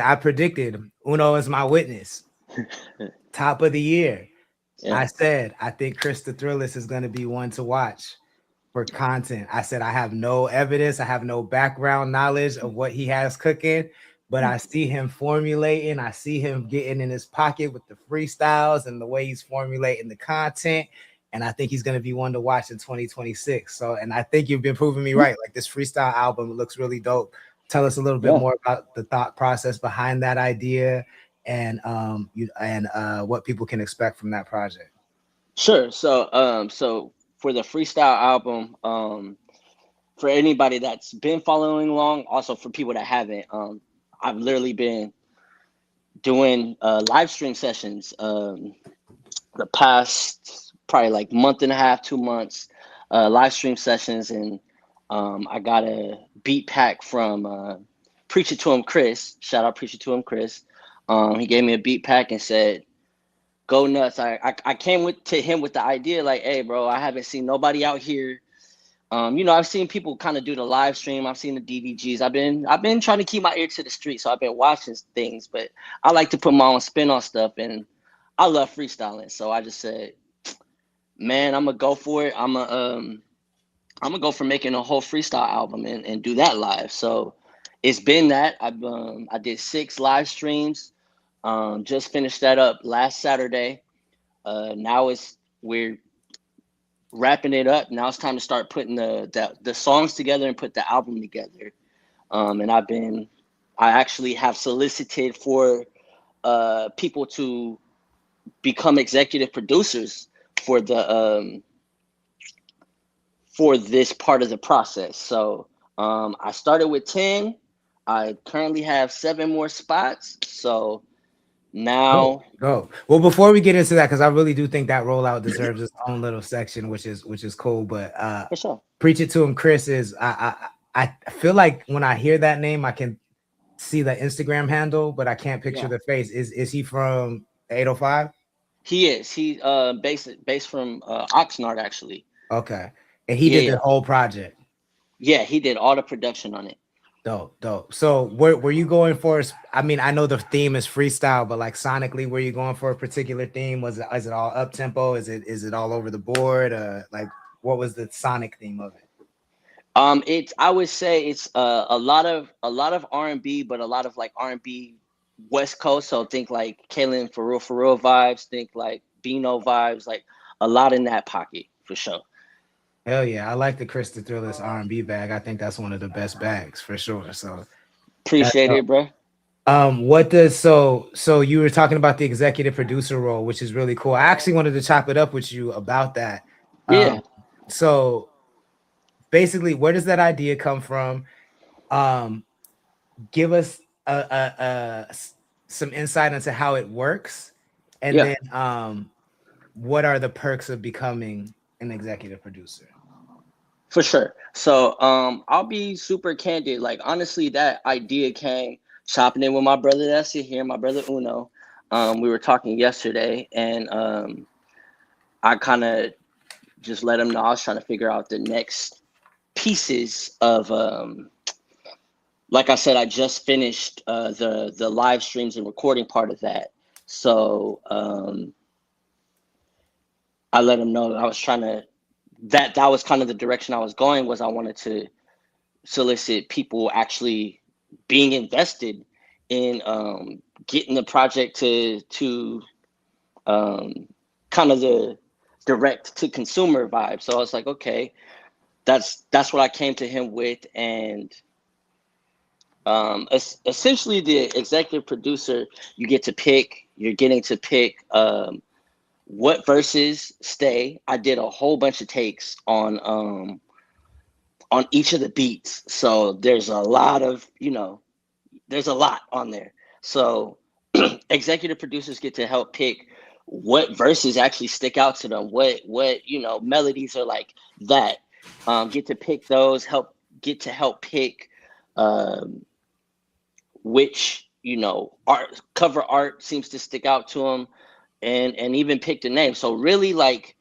I predicted Uno is my witness. Top of the year. Yeah. I said, I think Chris the Thrillist is going to be one to watch for content. I said, I have no evidence, I have no background knowledge of what he has cooking, but I see him formulating, I see him getting in his pocket with the freestyles and the way he's formulating the content. And I think he's going to be one to watch in 2026. So, and I think you've been proving me right. Like this freestyle album looks really dope. Tell us a little bit Yeah. more about the thought process behind that idea and what people can expect from that project. Sure. So for the freestyle album, for anybody that's been following along, also for people that haven't, I've literally been doing live stream sessions the past probably like month and a half, 2 months, live stream sessions, and I got a beat pack from Preach It To Him Chris. Shout out Preach It To Him Chris. He gave me a beat pack and said, "Go nuts." I came to him with the idea like, "Hey, bro, I haven't seen nobody out here. I've seen people kind of do the live stream. I've seen the DVGs. I've been trying to keep my ear to the street, so I've been watching things. But I like to put my own spin on stuff, and I love freestyling. So I just said, man, I'm gonna go for it. I'm gonna go for making a whole freestyle album and do that live. So it's been that I did 6 live streams. Just finished that up last Saturday. Now we're wrapping it up. Now it's time to start putting the songs together and put the album together. And I actually have solicited for people to become executive producers for the for this part of the process. So I started with 10. I currently have 7 more spots. So Go, now, go. Well, before we get into that, because I really do think that rollout deserves its own little section, which is cool. But for sure. Preach It To Him Chris is I feel like when I hear that name, I can see the Instagram handle, but I can't picture Yeah, the face. Is he from 805? he is. He based from Oxnard actually. Okay. And he Yeah, did the yeah, whole project. yeah. He did all the production on it. Dope, dope. So were you going for? I mean, I know the theme is freestyle, but like sonically, were you going for a particular theme? Is it all up tempo? Is it all over the board? Like what was the sonic theme of it? It's I would say it's a lot of R&B, but a lot of like R&B West Coast. So think like Kalen for real vibes. Think like Bino vibes. Like a lot in that pocket for sure. Hell yeah, I like the Krista Thrillers R&B bag. I think that's one of the best bags for sure. So that's Appreciate dope. it, bro. What does so you were talking about the executive producer role, which is really cool. I actually wanted to chop it up with you about that. Yeah, So basically, where does that idea come from? Um, Give us some insight into how it works, and yeah, then what are the perks of becoming an executive producer? for sure. So I'll be super candid. Like honestly, that idea came chopping in with my brother that's here, my brother Uno. We were talking yesterday, and I kind of just let him know I was trying to figure out the next pieces of like I said, I just finished the live streams and recording part of that. So I let him know I was trying to that was kind of the direction I was going, was I wanted to solicit people actually being invested in getting the project to um, kind of the direct to consumer vibe. So I was like, okay, that's what I came to him with. And essentially the executive producer, you're getting to pick what verses stay. I did a whole bunch of takes on each of the beats, so there's a lot on there. So executive producers get to help pick what verses actually stick out to them, what melodies are like that. Get to pick those, help pick um, which art cover art seems to stick out to them, and even pick the name. So really, like,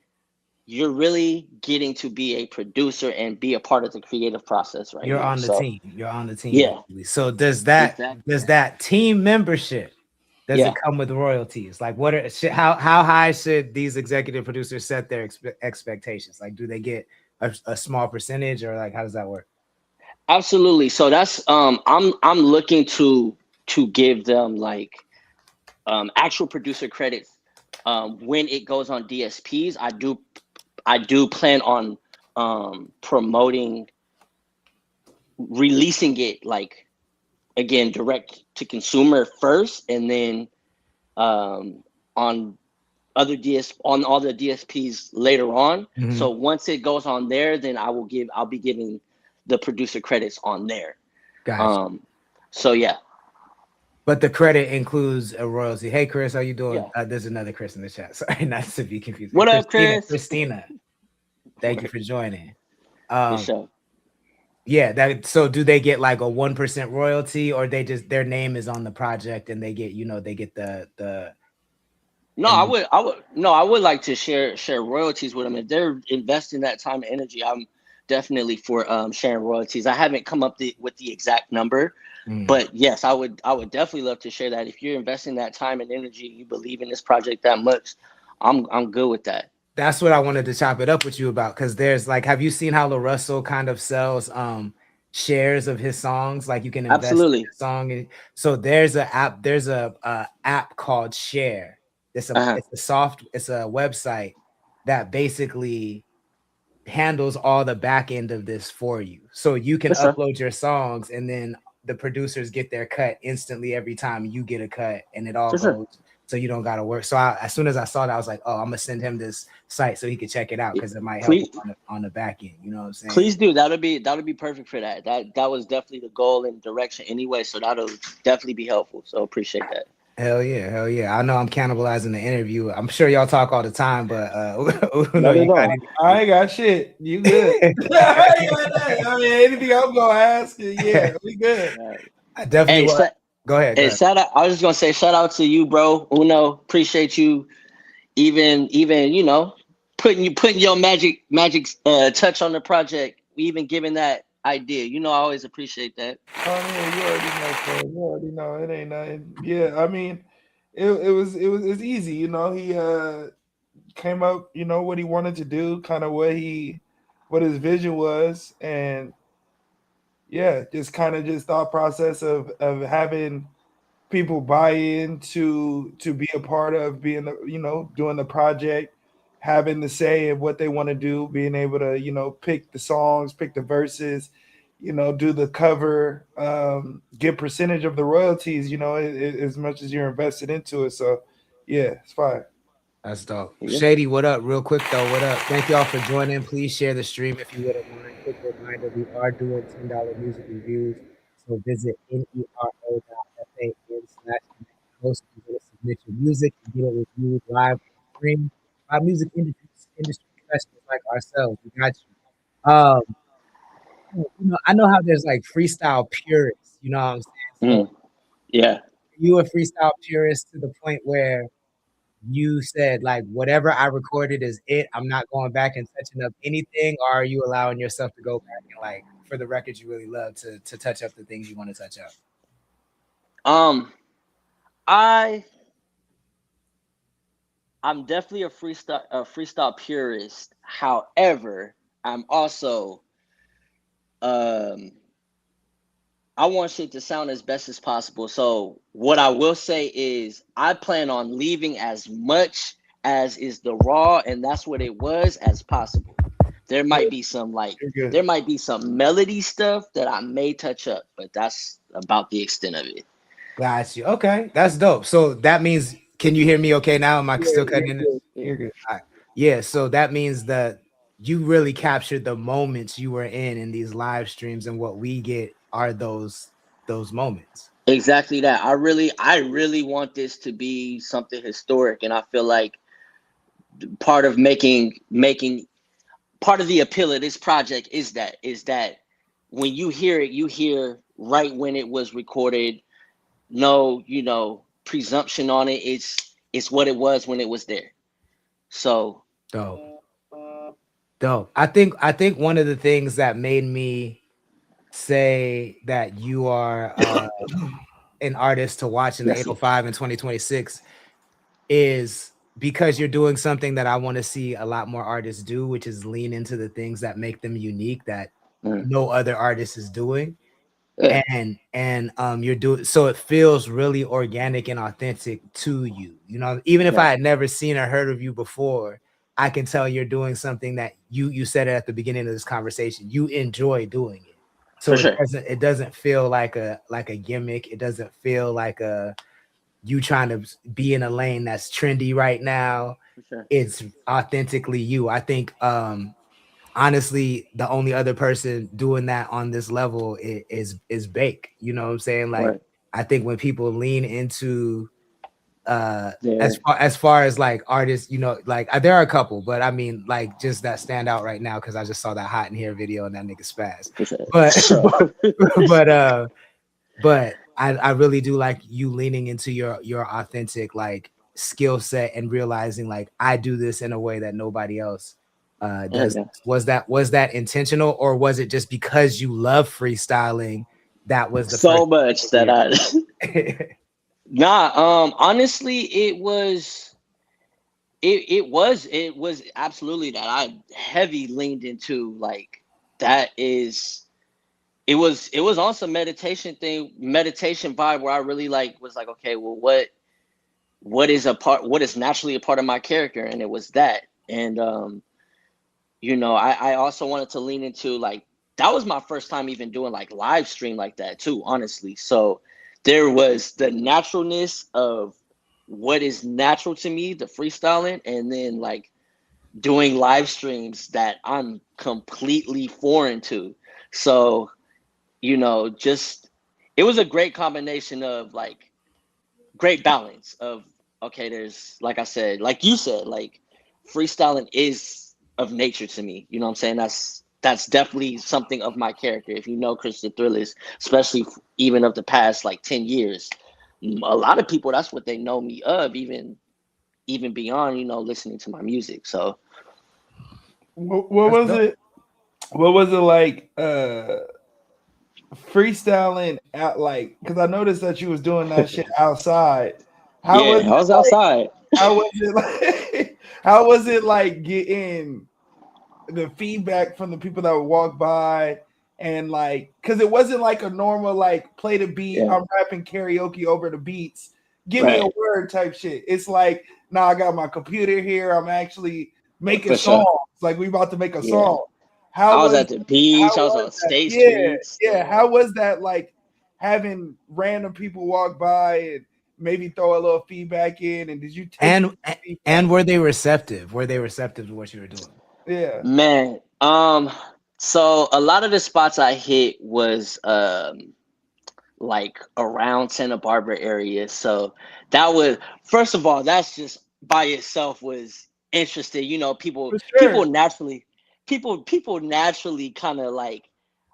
you're really getting to be a producer and be a part of the creative process right You're here. on the So team. You're on the team yeah, basically. So does that team membership, does it yeah. come with royalties? Like how high should these executive producers set their expectations? Like, do they get a small percentage, or like how does that work? Absolutely. So that's I'm looking to give them like actual producer credits when it goes on DSPs. I do plan on promoting releasing it like again direct to consumer first, and then on on all the DSPs later on. Mhm. So once it goes on there, then I'll be giving the producer credits on there. Gotcha. Um, so yeah, But the credit includes a royalty. Hey, Chris, how you doing? yeah. There's another Chris in the chat. Sorry, not to be confused. What up, Christina, Chris? Christina, thank you for joining. For Um, sure. yeah, so do they get like a 1% royalty, or they just their name is on the project and they get, they get the No, and I would like to share royalties with them if they're investing that time and energy. I'm definitely for sharing royalties. I haven't come up with the exact number, mm. but yes, I would definitely love to share that. If you're investing that time and energy, you believe in this project that much, I'm good with that. That's what I wanted to chop it up with you about, because there's like, have you seen how La Russell kind of sells shares of his songs? Like you can invest in Absolutely. a song, and so there's a app called Share. Uh-huh. It's a website that basically handles all the back end of this for you. So you can For sure. upload your songs, and then the producers get their cut instantly every time you get a cut, and it all For sure. goes, so you don't got to work. So as soon as I saw that, I was like, oh, I'm gonna send him this site so he could check it out, Yeah. because it might help him Please on the back end. You know what I'm saying? please do. That'll be perfect for that. That was definitely the goal and direction anyway, so that'll definitely be helpful. So appreciate that. Hell yeah, hell yeah. I know I'm cannibalizing the interview. I'm sure y'all talk all the time, but Uno, Not you at got all. I ain't got shit. You good? I mean, anything I'm gonna ask you, yeah, we good. All right. I definitely Hey, will. Go ahead, go hey, ahead. shout out. I was just gonna say shout out to you, bro. Uno, appreciate you. Even putting your magic touch on the project. Even giving that idea. I always appreciate that. I mean, you already know, bro. You already know it ain't nothing. Yeah, I mean, it's easy. He came up. What he wanted to do, kind of what his vision was, and yeah, just kind of just thought process of having people buy in to be a part of being doing the project, having the say of what they want to do, being able to pick the songs, pick the verses, do the cover, get percentage of the royalties, as much as you're invested into it. So yeah, it's fine. That's dope. Yeah. Shady, what up? Real quick though, what up? Thank y'all for joining. Please share the stream if you wouldn't mind. Quick reminder, we are doing $10 music reviews. So visit nero.fan/host if you want to submit your music and get it reviewed live on the stream by music industry professionals like ourselves. We got you. I know how there's like freestyle purists, you know what I'm saying? So Mm, yeah. you a freestyle purist to the point where you said like whatever I recorded is it. I'm not going back and touching up anything, or are you allowing yourself to go back and like for the records you really love to touch up the things you want to touch up? Um. I I'm definitely a freestyle purist. However, I'm also um I want shit to sound as best as possible. So what I will say is I plan on leaving as much as is the raw and that's what it was as possible. There might be some You're good. there might be some melody stuff that I may touch up, but that's about the extent of it. Got you. Okay, that's dope. So that means, can you hear me okay now? Am I Yeah, still you're cutting in? good. Yeah. You're good. All right. Yeah, so that means that you really captured the moments you were in these live streams, and what we get are those moments. Exactly that. I really want this to be something historic, and I feel like part of making part of the appeal of this project is that when you hear it, you hear right when it was recorded. No, presumption on it. It's what it was when it was there. So Dope. Dope. I think one of the things that made me say that you are an artist to watch in the Yes, sir. 805 in 2026 is because you're doing something that I want to see a lot more artists do, which is lean into the things that make them unique that Mm. no other artist is doing. Yeah, And you're doing so it feels really organic and authentic to you. You know, even if yeah, I had never seen or heard of you before, I can tell you're doing something that you said it at the beginning of this conversation. You enjoy doing it. for So sure, it doesn't feel like a gimmick. It doesn't feel like a you trying to be in a lane that's trendy right now. for sure. It's authentically you. I think honestly the only other person doing that on this level is Bake. You know what I'm saying? Like Right. I think when people lean into Yeah, as far as like artists, you know, like there are a couple, but I mean like just that stand out right now because I just saw that Hot in Here video and that nigga spaz. for sure. But So, but but I really do like you leaning into your authentic like skill set and realizing like I do this in a way that nobody else yeah, does. yeah. Was that intentional or was it just because you love freestyling that was the first So much that year? I nah. Honestly, it was absolutely that I heavy leaned into like that is it was on some meditation vibe where I really like was like, okay, well, what is naturally a part of my character, and it was that. And I also wanted to lean into like that was my first time even doing like live stream like that too, honestly. So there was the naturalness of what is natural to me, the freestyling, and then like doing live streams that I'm completely foreign to. So, just it was a great combination of like great balance of okay, there's like I said, like you said, like freestyling is of nature to me. You know what I'm saying? That's definitely something of my character. If you know Christian Thrillers, especially even of the past like 10 years, a lot of people that's what they know me of, even beyond, listening to my music. So What That's was dope. it? What was it like? Freestyling out like because I noticed that you was doing that shit outside. How was yeah, I it was like? outside. How was it like? How was it like getting the feedback from the people that would walk by and like because it wasn't like a normal like play the beat, Yeah, I'm rapping karaoke over the beats, give me a right. word type shit. It's like now I got my computer here, I'm actually making For sure. songs, like we about to make a Yeah. song. How I was was at the beach. I was was on that? State Yeah, Streets. yeah. Yeah. How was that like having random people walk by and maybe throw a little feedback in? And did you take And feedback? and were they receptive? Were they receptive to what you were doing? Yeah. Man, so a lot of the spots I hit was like around Santa Barbara area. So that was first of all, that's just by itself was interesting. People For people sure. naturally people naturally kind of like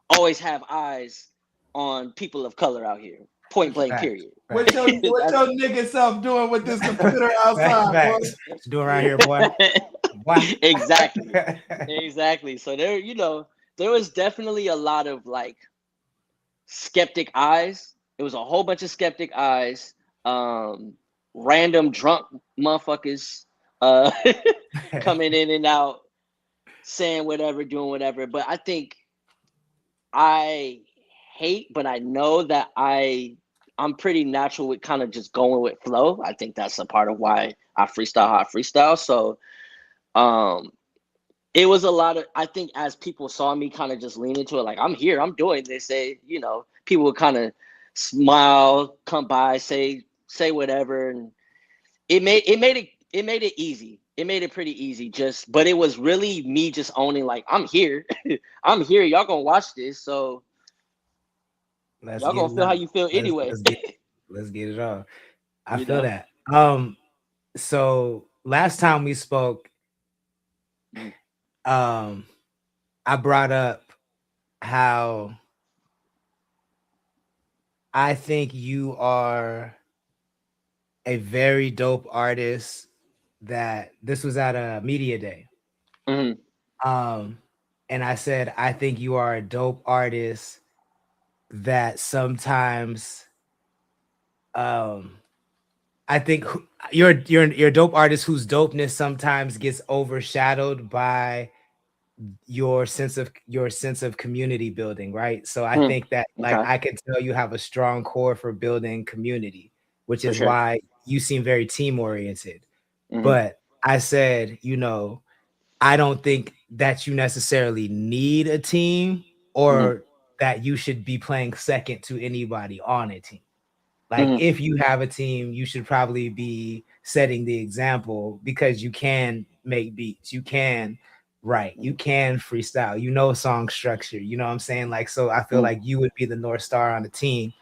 always have eyes on people of color out here. Point blank Facts. period. What Facts. That's your nigga self doing with this computer outside, boy? Facts. What you doing around here, boy? Boy. exactly. Exactly. So there was definitely a lot of like skeptic eyes. It was a whole bunch of skeptic eyes. Um, Random drunk motherfuckers uh coming in and out, saying whatever, doing whatever. But I think I but I know that I'm pretty natural with kind of just going with flow. I think that's a part of why I freestyle how I freestyle. So um it was a lot of I think as people saw me kind of just lean into it, like I'm here, I'm doing this. People would kind of smile, come by, say whatever, and it made it easy. It made it pretty easy. But it was really me just owning like I'm here, I'm here. Y'all gonna watch this, so Let's y'all get gonna it feel how on. you feel Let's anyway. let's get let's get it on. I you feel know. that. So last time we spoke, Mhm. um, I brought up how I think you are a very dope artist. That this was at a media day. Mhm. And I said, I think you are a dope artist that sometimes, I think you're a dope artist whose dopeness sometimes gets overshadowed by your sense of community building, right? So I think that like Okay. I can tell you have a strong core for building community, which For is sure. why you seem very team oriented. Mm-hmm. But I said, I don't think that you necessarily need a team Mm-hmm. or that you should be playing second to anybody on a team. Like Mm-hmm. if you have a team, you should probably be setting the example because you can make beats, you can write, you can freestyle, song structure, you know what I'm saying? Like, so I feel Mm-hmm. like you would be the North Star on the team.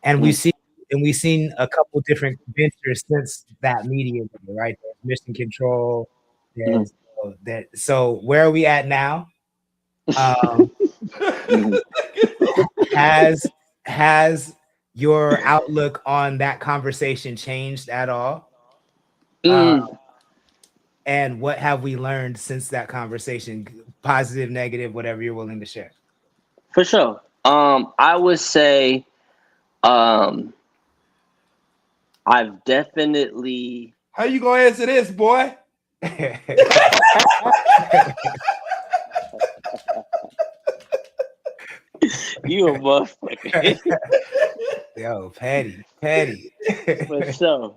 And Mm-hmm. we've seen a couple different ventures since that media, right? There's Mission Control, Mm-hmm. there's that. So where are we at now? Um, Mm-hmm. has has your outlook on that conversation changed at all? Uh, Mm, and what have we learned since that conversation? Positive, negative, whatever you're willing to share. for sure. I would say, um, I've definitely. How you gonna answer this, boy? You a motherfucker. Yo, petty. For sure.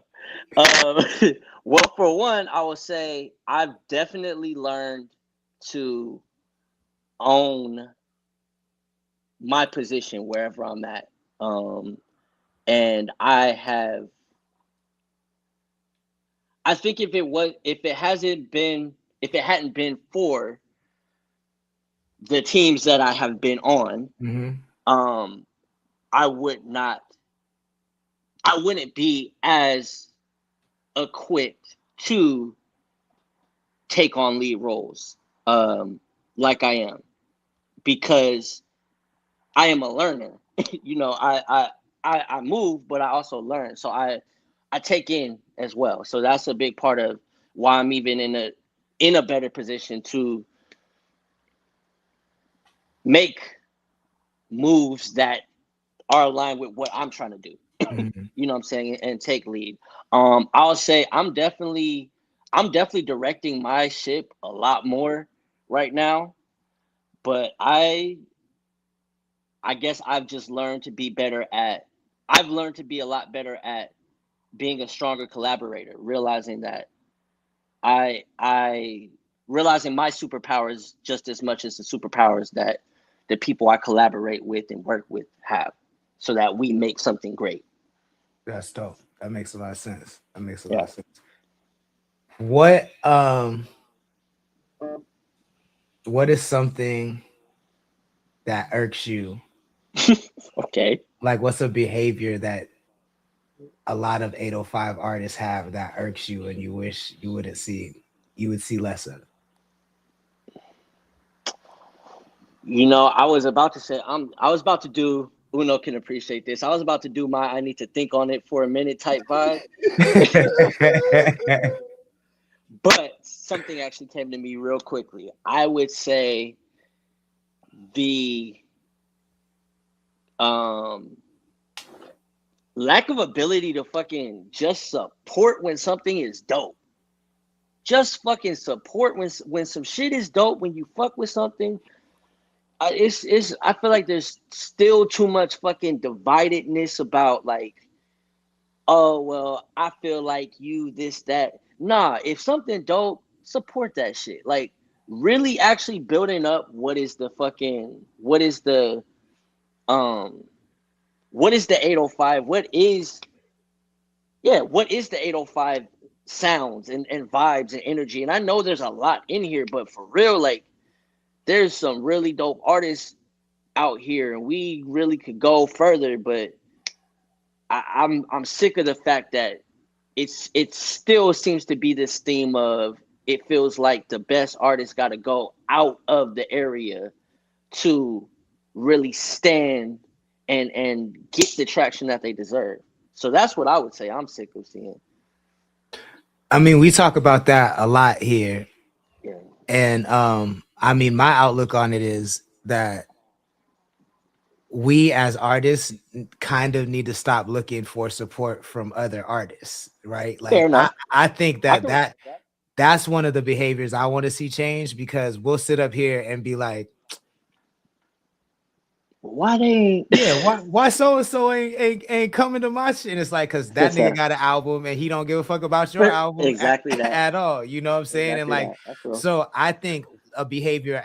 Um, well, for one, I would say I've definitely learned to own my position wherever I'm at. And I think if it hadn't been for the teams that I have been on, Mhm. um, I wouldn't be as equipped to take on lead roles, like I am, because I am a learner. I move, but I also learn. So I take in as well. So that's a big part of why I'm even in a better position to make moves that are aligned with what I'm trying to do. Mhm. You know what I'm saying? And take lead. I'll say I'm definitely directing my ship a lot more right now, but I guess I've learned to be a lot better at being a stronger collaborator, realizing that I realizing my superpowers just as much as the superpowers that the people I collaborate with and work with have, so that we make something great. That's dope. That makes a lot of sense. That makes a lot Yeah. of sense. What what is something that irks you? Okay. Like what's a behavior that a lot of 805 artists have that irks you and you wish you would see less of? I was about to say I was about to do Uno can appreciate this. I was about to do my I need to think on it for a minute type vibe, but something actually came to me real quickly. I would say the um lack of ability to fucking just support when something is dope. Just fucking support when some shit is dope. When you fuck with something, it's. I feel like there's still too much fucking dividedness about like, oh well, I feel like you this that. Nah, if something dope, support that shit. Like really, actually building up um what is the 805? What is the 805 sounds and vibes and energy? And I know there's a lot in here, but for real, like there's some really dope artists out here, and we really could go further. But I'm sick of the fact that it still seems to be this theme of it feels like the best artists got to go out of the area to really stand and get the traction that they deserve. So that's what I would say I'm sick of seeing. I mean, we talk about that a lot here. Yeah. And I mean, my outlook on it is that we as artists kind of need to stop looking for support from other artists, right? Fair Like enough. I think I that can. that's one of the behaviors I want to see change, because we'll sit up here and be like, Why they? yeah, why so and so ain't coming to my shit? And it's like, because that It's nigga got an album and he don't give a fuck about your album exactly that. at all. You know what I'm saying? And Exactly like, that. That's real. so I think a behavior,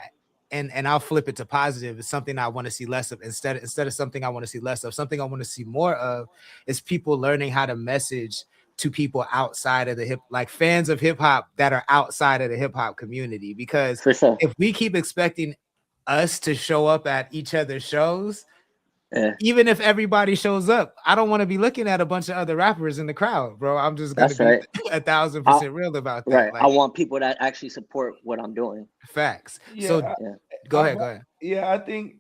and I'll flip it to positive, is something I want to see less of. Instead of something I want to see less of, something I want to see more of is people learning how to message to people outside of the like fans of hip hop that are outside of the hip hop community. Because For sure. if we keep expecting us to show up at each other's shows, Yeah. even if everybody shows up, I don't want to be looking at a bunch of other rappers in the crowd, bro. I'm just gonna That's be right. 1,000% real about that. Right. Like, I want people that actually support what I'm doing. facts. Yeah, So Yeah. go ahead. Yeah, I think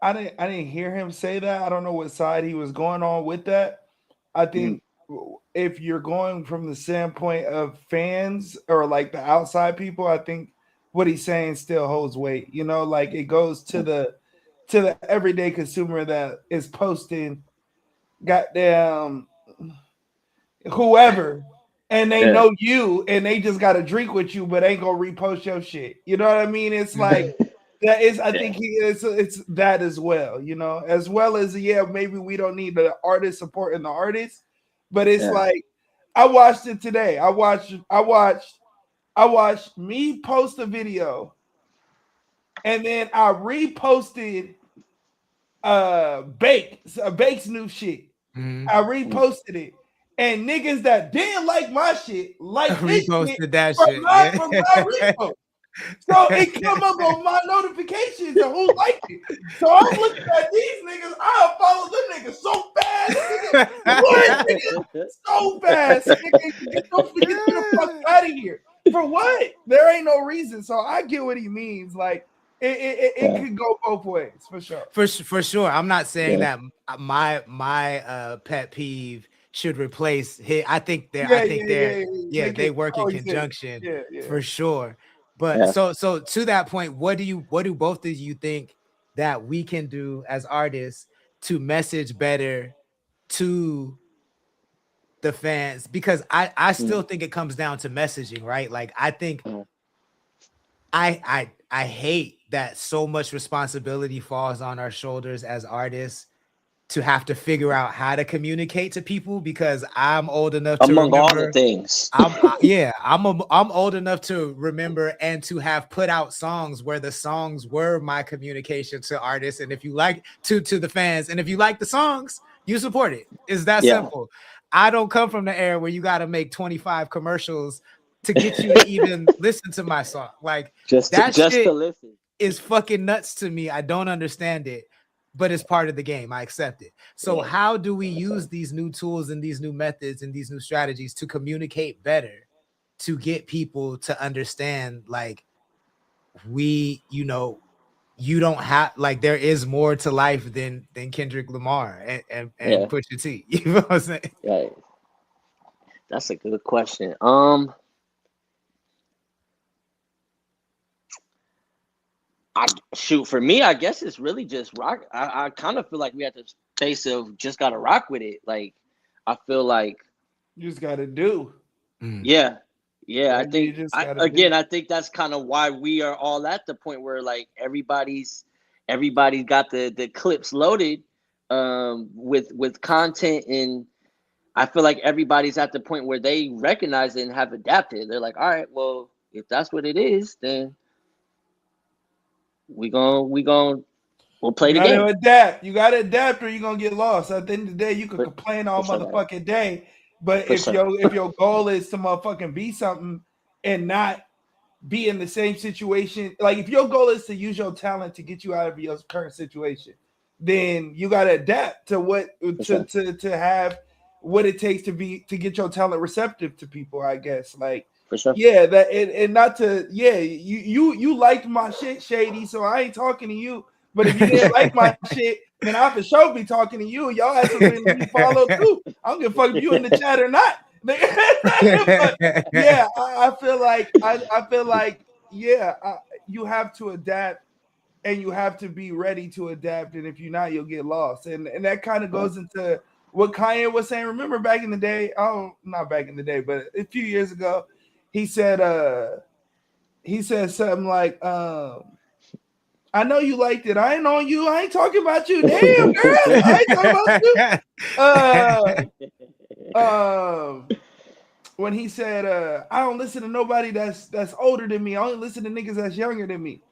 I didn't hear him say that. I don't know what side he was going on with that. I think if you're going from the standpoint of fans or like the outside people, I think what he's saying still holds weight. You know, like it goes to the everyday consumer that is posting goddamn whoever, and they know you and they just got to drink with you but ain't gonna repost your shit. You know what I mean? It's like that is, I think it's that as well, you know, as well as maybe we don't need the artist supporting the artist, but it's like I watched it today. I watched me post a video and then I reposted Bake's new shit. Mm-hmm. I reposted it. And niggas that didn't like my shit like this reposted shit that from shit. my repost. So it come up on my notifications of who liked it. So I'm looking at these niggas. I follow them niggas so fast. Nigga. What, nigga? So fast. Nigga. Get the fuck out of here. For what? There ain't no reason. So I get what he means. Like it could go both ways for sure. For sure. I'm not saying that my pet peeve should replace his. I think they work in conjunction for sure. But so to that point, what do both of you think that we can do as artists to message better to the fans? Because I still think it comes down to messaging, right? Like I think I hate that so much responsibility falls on our shoulders as artists to have to figure out how to communicate to people, because I'm old enough to remember all the things. I'm old enough to remember and to have put out songs where the songs were my communication to artists, and if you like to the fans, and if you like the songs, you support it. It's that simple. I don't come from the era where you got to make 25 commercials to get you to even listen to my song. Like just to listen is fucking nuts to me. I don't understand it. But it's part of the game. I accept it. So how do we use these new tools and these new methods and these new strategies to communicate better, to get people to understand, like, you don't have, like, there is more to life than Kendrick Lamar and Pusha T. You know what I'm saying? Right. That's a good question. For me, I guess it's really just rock. I kind of feel like we at the space of just gotta rock with it. Like I feel like you just gotta do. Yeah. I think I think that's kind of why we are all at the point where like everybody's got the clips loaded with content, and I feel like everybody's at the point where they recognize it and have adapted. They're like, all right, well, if that's what it is, then we'll play the game. Adapt. You gotta adapt, or you're gonna get lost. At the end of the day, you can complain all motherfucking day, but if your goal is to motherfucking be something and not be in the same situation, like if your goal is to use your talent to get you out of your current situation, then you gotta adapt to what to have what it takes to get your talent receptive to people. I guess like. For sure. Yeah, that and not to you liked my shit, Shady, so I ain't talking to you. But if you didn't like my shit, then I for sure be talking to you. Y'all have to really follow too. I don't give a fuck if you in the chat or not. But, yeah, I feel like you have to adapt, and you have to be ready to adapt. And if you're not, you'll get lost. And that kind of goes into what Kanye was saying. Remember back in the day? Oh, not back in the day, but a few years ago, he said something like, I know you liked it. I ain't on you. I ain't talking about you. Damn, girl. I ain't talking about you. When he said, I don't listen to nobody that's older than me. I only listen to niggas that's younger than me.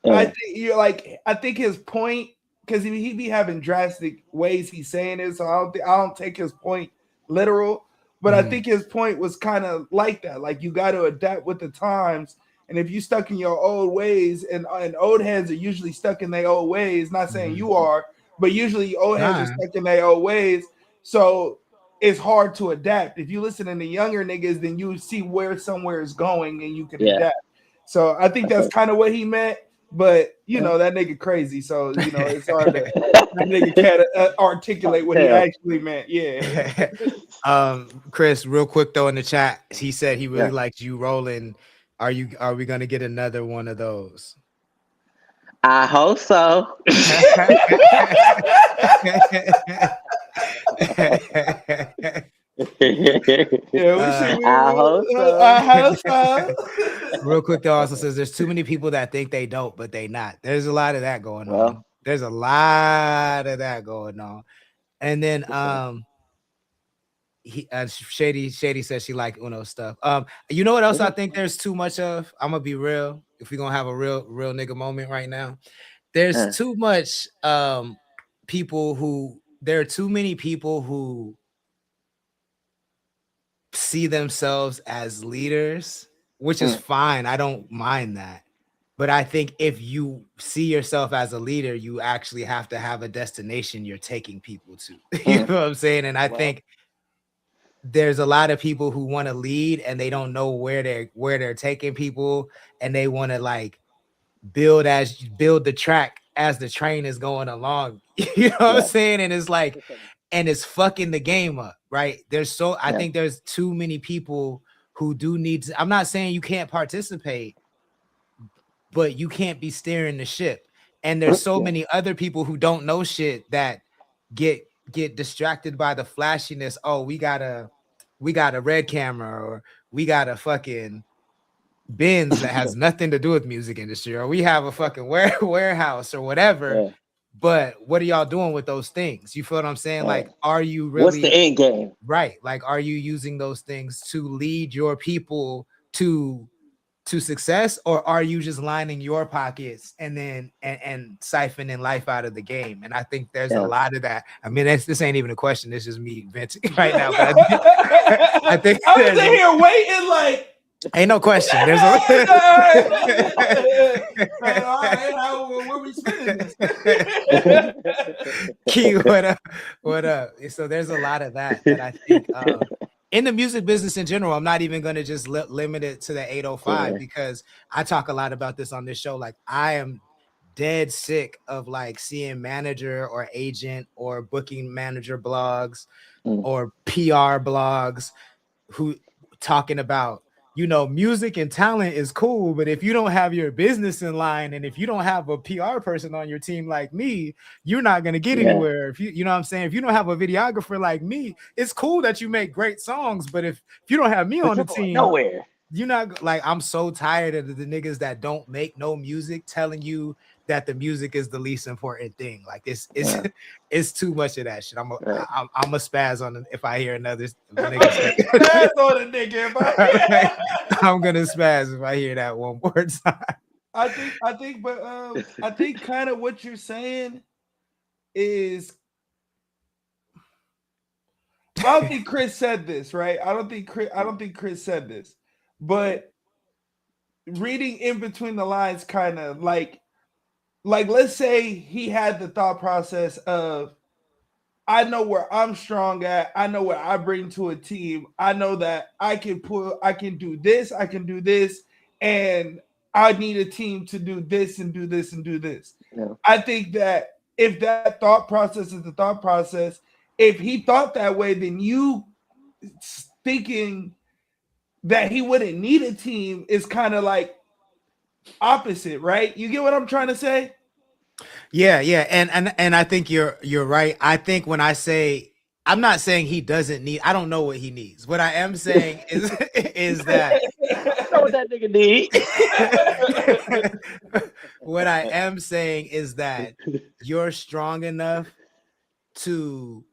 I think his point, because he be having drastic ways he's saying it, so I don't take his point literal. But I think his point was kind of like that. Like, you got to adapt with the times. And if you stuck in your old ways, and old heads are usually stuck in their old ways, not saying you are, but usually old heads are stuck in their old ways. So it's hard to adapt. If you listen to the younger niggas, then you see where somewhere is going and you can adapt. So I think that's kind of what he meant. But, you know, that nigga crazy. So, you know, it's hard to that nigga can't articulate what he actually meant. Yeah. Chris, real quick though, in the chat, he said he really liked you rolling. Are we gonna get another one of those? I hope so. I hope so. Real quick though, also says there's too many people that think they don't, but they not. There's a lot of that going on. There's a lot of that going on. And then Shady says she like Uno stuff. You know what else I think there's too much of? I'm gonna be real. If we're gonna have a real nigga moment right now, there's too much there are too many people who see themselves as leaders, which is fine. I don't mind that. But I think if you see yourself as a leader, you actually have to have a destination you're taking people to. You know what I'm saying? And I think there's a lot of people who want to lead and they don't know where they're taking people, and they want to like build the track as the train is going along. You know what I'm saying? And it's like, and it's fucking the game up, right? I think there's too many people who do need to. I'm not saying you can't participate, but you can't be steering the ship. And there's so many other people who don't know shit that get distracted by the flashiness. Oh, we got a red camera, or we got a fucking Benz that has nothing to do with music industry, or we have a fucking warehouse or whatever. But what are y'all doing with those things? You feel what I'm saying? Like, are you really, what's the end game? Right. Like, are you using those things to lead your people to success, or are you just lining your pockets and then and siphoning life out of the game? And I think there's a lot of that. I mean, this ain't even a question. This is me venting right now. But I think I'm sitting here waiting like. Ain't no question. There's all right, where we spinning this? Key, what up? So there's a lot of that I think in the music business in general. I'm not even going to just limit it to the 805 because I talk a lot about this on this show. Like, I am dead sick of like seeing manager or agent or booking manager blogs or PR blogs who talking about, you know, music and talent is cool, but if you don't have your business in line and if you don't have a PR person on your team like me, you're not going to get anywhere. If you know what I'm saying? If you don't have a videographer like me, it's cool that you make great songs, but if you don't have me on the team, nowhere. You're not like, I'm so tired of the niggas that don't make no music telling you that the music is the least important thing. Like, it's too much of that shit. I'm a spaz on it if I hear another nigga spaz on a nigga. I'm gonna spaz if I hear that one more time. I think kind of what you're saying is, I don't think Chris said this, right? I don't think Chris said this, but reading in between the lines, kind of like let's say he had the thought process of, I know where I'm strong at. I know what I bring to a team. I know that I can do this, and I need a team to do this and do this and do this. Yeah. I think that if that thought process is the thought process, if he thought that way, then you thinking that he wouldn't need a team is kind of like opposite, right? You get what I'm trying to say? Yeah, yeah, and I think you're right. I think when I say I'm not saying he doesn't need. I don't know what he needs. What I am saying is is that Know what that nigga need? what I am saying is that you're strong enough to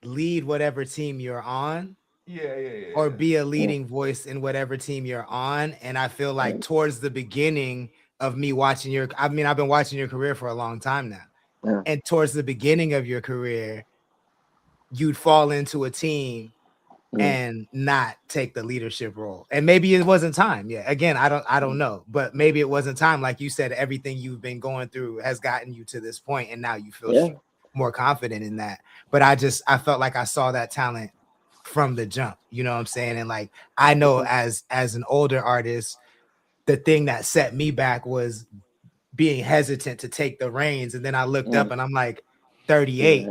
lead whatever team you're on or Yeah. be a leading voice in whatever team you're on. And I feel like towards the beginning of me watching I've been watching your career for a long time now. Yeah. And towards the beginning of your career, you'd fall into a team and not take the leadership role. And maybe it wasn't time. Yeah. Again, I don't know, but maybe it wasn't time. Like you said, everything you've been going through has gotten you to this point, and now you feel more confident in that. But I felt like I saw that talent from the jump. You know what I'm saying? And like I know as an older artist, the thing that set me back was being hesitant to take the reins. And then I looked up and I'm like 38.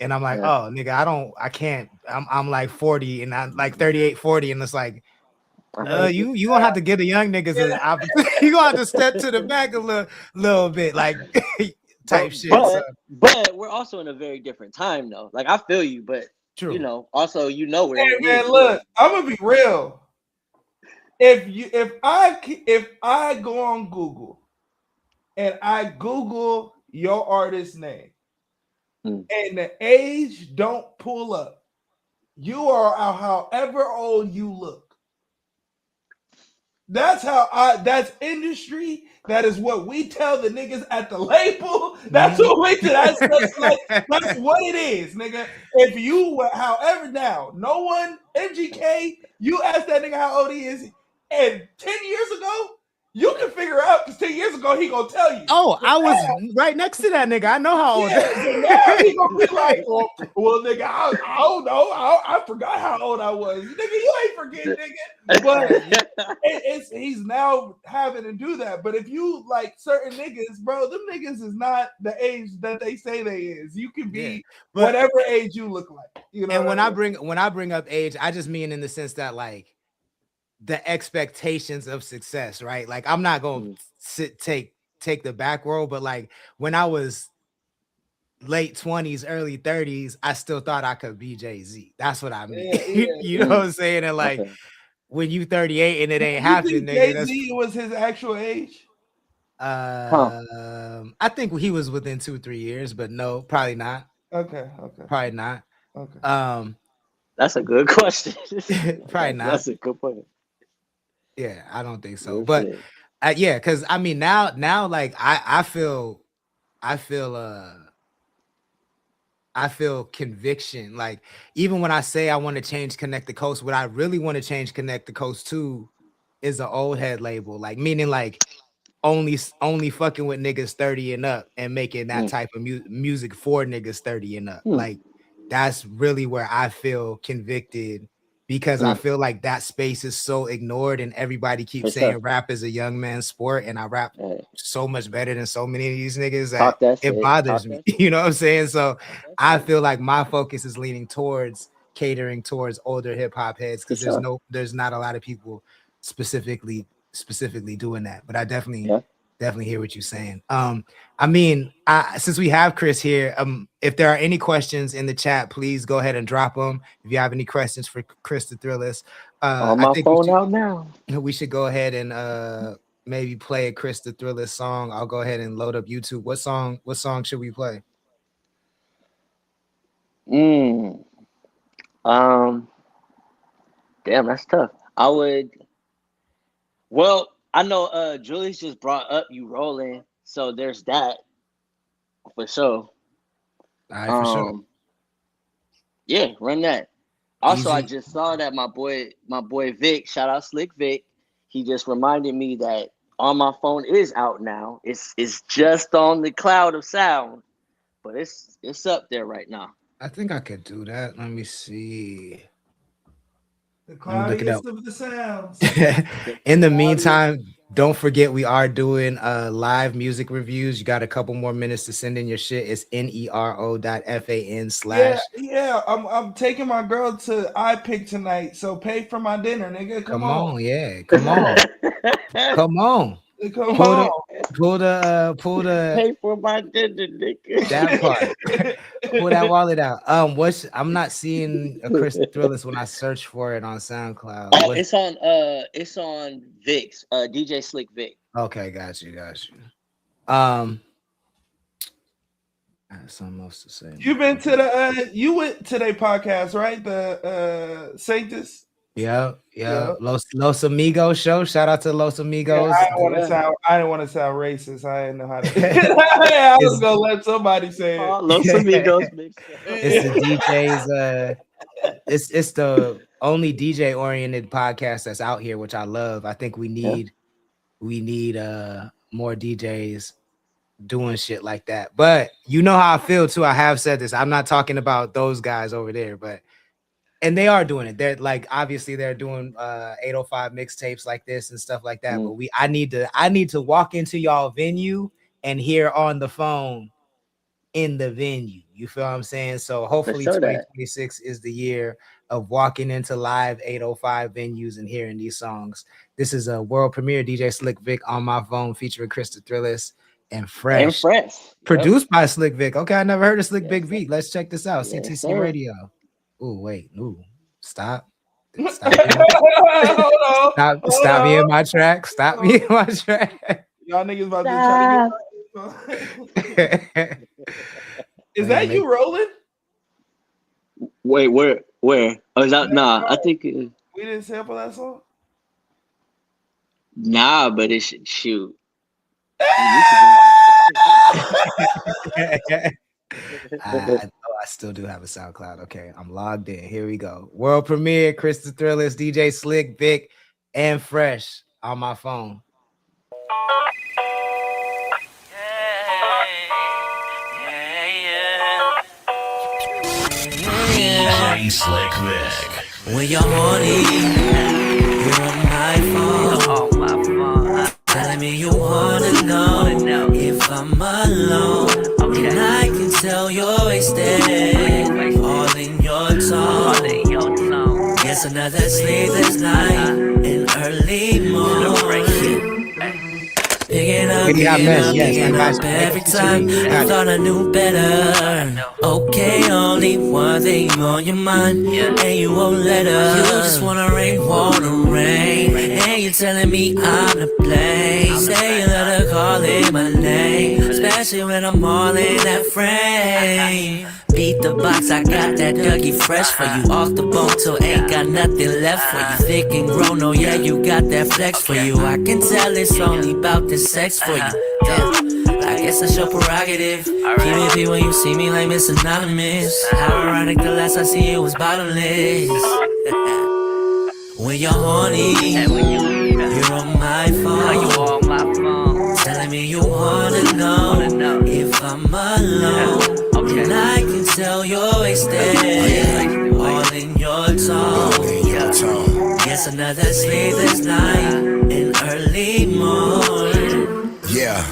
And I'm like, oh nigga, I can't. I'm like 40 and I'm like 38, 40. And it's like, you gonna have to give the young niggas an opportunity. You gonna have to step to the back a little bit, like type shit. But we're also in a very different time though. Like I feel you, but true. You know, also we're Hey in man, look, I'm gonna be real. If I go on Google and I Google your artist name and the age don't pull up, you are however old you look. That's that's industry. That is what we tell the niggas at the label. That's what we do. That's what it is, nigga. If you, however, now, no one, MGK, you ask that nigga how old he is, and 10 years ago, you can figure out because 10 years ago, he gonna tell you. Oh, I was right next to that nigga. I know how old. Yeah, so now he gonna be like, well nigga, I don't know. I forgot how old I was. Nigga, you ain't forget, nigga. But he's now having to do that. But if you like certain niggas, bro, them niggas is not the age that they say they is. You can be whatever age you look like. You know. And when I bring up age, I just mean in the sense that like the expectations of success, right? Like I'm not gonna take the back row, but like when I was late 20s, early 30s, I still thought I could be Jay-Z. That's what I mean. You know what I'm saying? And like when you 38 and it ain't happening, nigga. Jay-Z was his actual age. I think he was within 2-3 years, but no, probably not. Okay. Probably not. Okay. That's a good question. Probably not. That's a good point. Yeah, I don't think so. But yeah, because I mean now like I feel conviction. Like even when I say I want to change Connect the Coast, what I really want to change Connect the Coast to is an old head label. Like meaning like only fucking with niggas 30 and up and making that type of music for niggas 30 and up. Like that's really where I feel convicted, because I feel like that space is so ignored and everybody keeps saying rap is a young man's sport, and I rap so much better than so many of these niggas that it bothers me. You know what I'm saying? So I feel like my focus is leaning towards catering towards older hip hop heads, because there's not a lot of people specifically doing that. But I definitely hear what you're saying. I mean, since we have Chris here, if there are any questions in the chat, please go ahead and drop them. If you have any questions for Chris the Thrillist, on my phone out now. We should go ahead and maybe play a Chris the Thrillist song. I'll go ahead and load up YouTube. What song should we play? Damn, that's tough. Well, I know Julius just brought up You Rolling, so there's that for sure. All right, for sure. Yeah, run that. Also, Easy. I just saw that my boy Vic, shout out Slick Vic, he just reminded me that On My Phone is out now. It's just on the cloud of sound, but it's up there right now. I think I could do that. Let me see. The cloudiest of the sounds. In the meantime, Don't forget, we are doing live music reviews. You got a couple more minutes to send in your shit. It's nero.fan/ Yeah. I'm taking my girl to iPick tonight, so pay for my dinner, nigga. Come on. Yeah, come on. Come on. Come Pull on. the Pay for my dinner, nigga. that part. Pull that wallet out. I'm not seeing a Chris Thrillist when I search for it on SoundCloud. Oh, it's on Vic's, DJ Slick Vic. Okay, got you. I have something else to say. You been to the you went to their podcast, right? The Sanctus. Yeah. Los Amigos show. Shout out to Los Amigos. Yeah, I didn't want to sound racist. I didn't know how to. I was gonna let somebody say it. Los Amigos. It's the DJs. It's the only DJ oriented podcast that's out here, which I love. I think we need more DJs doing shit like that. But you know how I feel too. I have said this. I'm not talking about those guys over there, and they are doing it. They're like, obviously they're doing 805 mixtapes like this and stuff like that. But I need to walk into y'all venue and hear on the phone in the venue. You feel what I'm saying? So hopefully 2026 is the year of walking into live 805 venues and hearing these songs. This is a world premiere. DJ Slick Vic on my phone featuring Chris the Thrillist and Fresh. Produced by Slick Vic. Okay, I never heard of Slick Vic beat. Let's check this out. CTC Radio. Oh, wait. Ooh, stop. Stop me in my track. Stop me in my track. Y'all niggas about to try to get. Is that you rolling? Wait, where? Oh, is that? Nah, I think we didn't sample that song. Nah, but it should shoot. I still do have a SoundCloud. Okay, I'm logged in. Here we go. World premiere, Chris the Thrillist, DJ Slick, Vic, and Fresh on my phone. DJ Slick Vic. When you're horny, you're on my phone. Telling me you wanna know if I'm alone. And I can tell you're wasted, all in your tone. Yes, another sleepless night in early morning. Picking up every time. I thought I knew better. Okay, only one thing on your mind, and you won't let her. You just wanna rain, and you're telling me I'm to blame. Say you let her call in my name, especially when I'm all in that frame. Beat the box, I got that Dougie Fresh for you. Off the bone till ain't got nothing left for you. Thick and grown, oh yeah, you got that flex for you. I can tell it's only about the sex for you. Damn, I guess that's your prerogative. Keep it P when you see me like Miss Anonymous. How ironic, the last I see you was bottomless. When you're horny, you're on my phone. Telling me you wanna know if I'm alone. And I can tell you're wasted, all in your tone. Yes, another sleepless night in early morning. Yeah.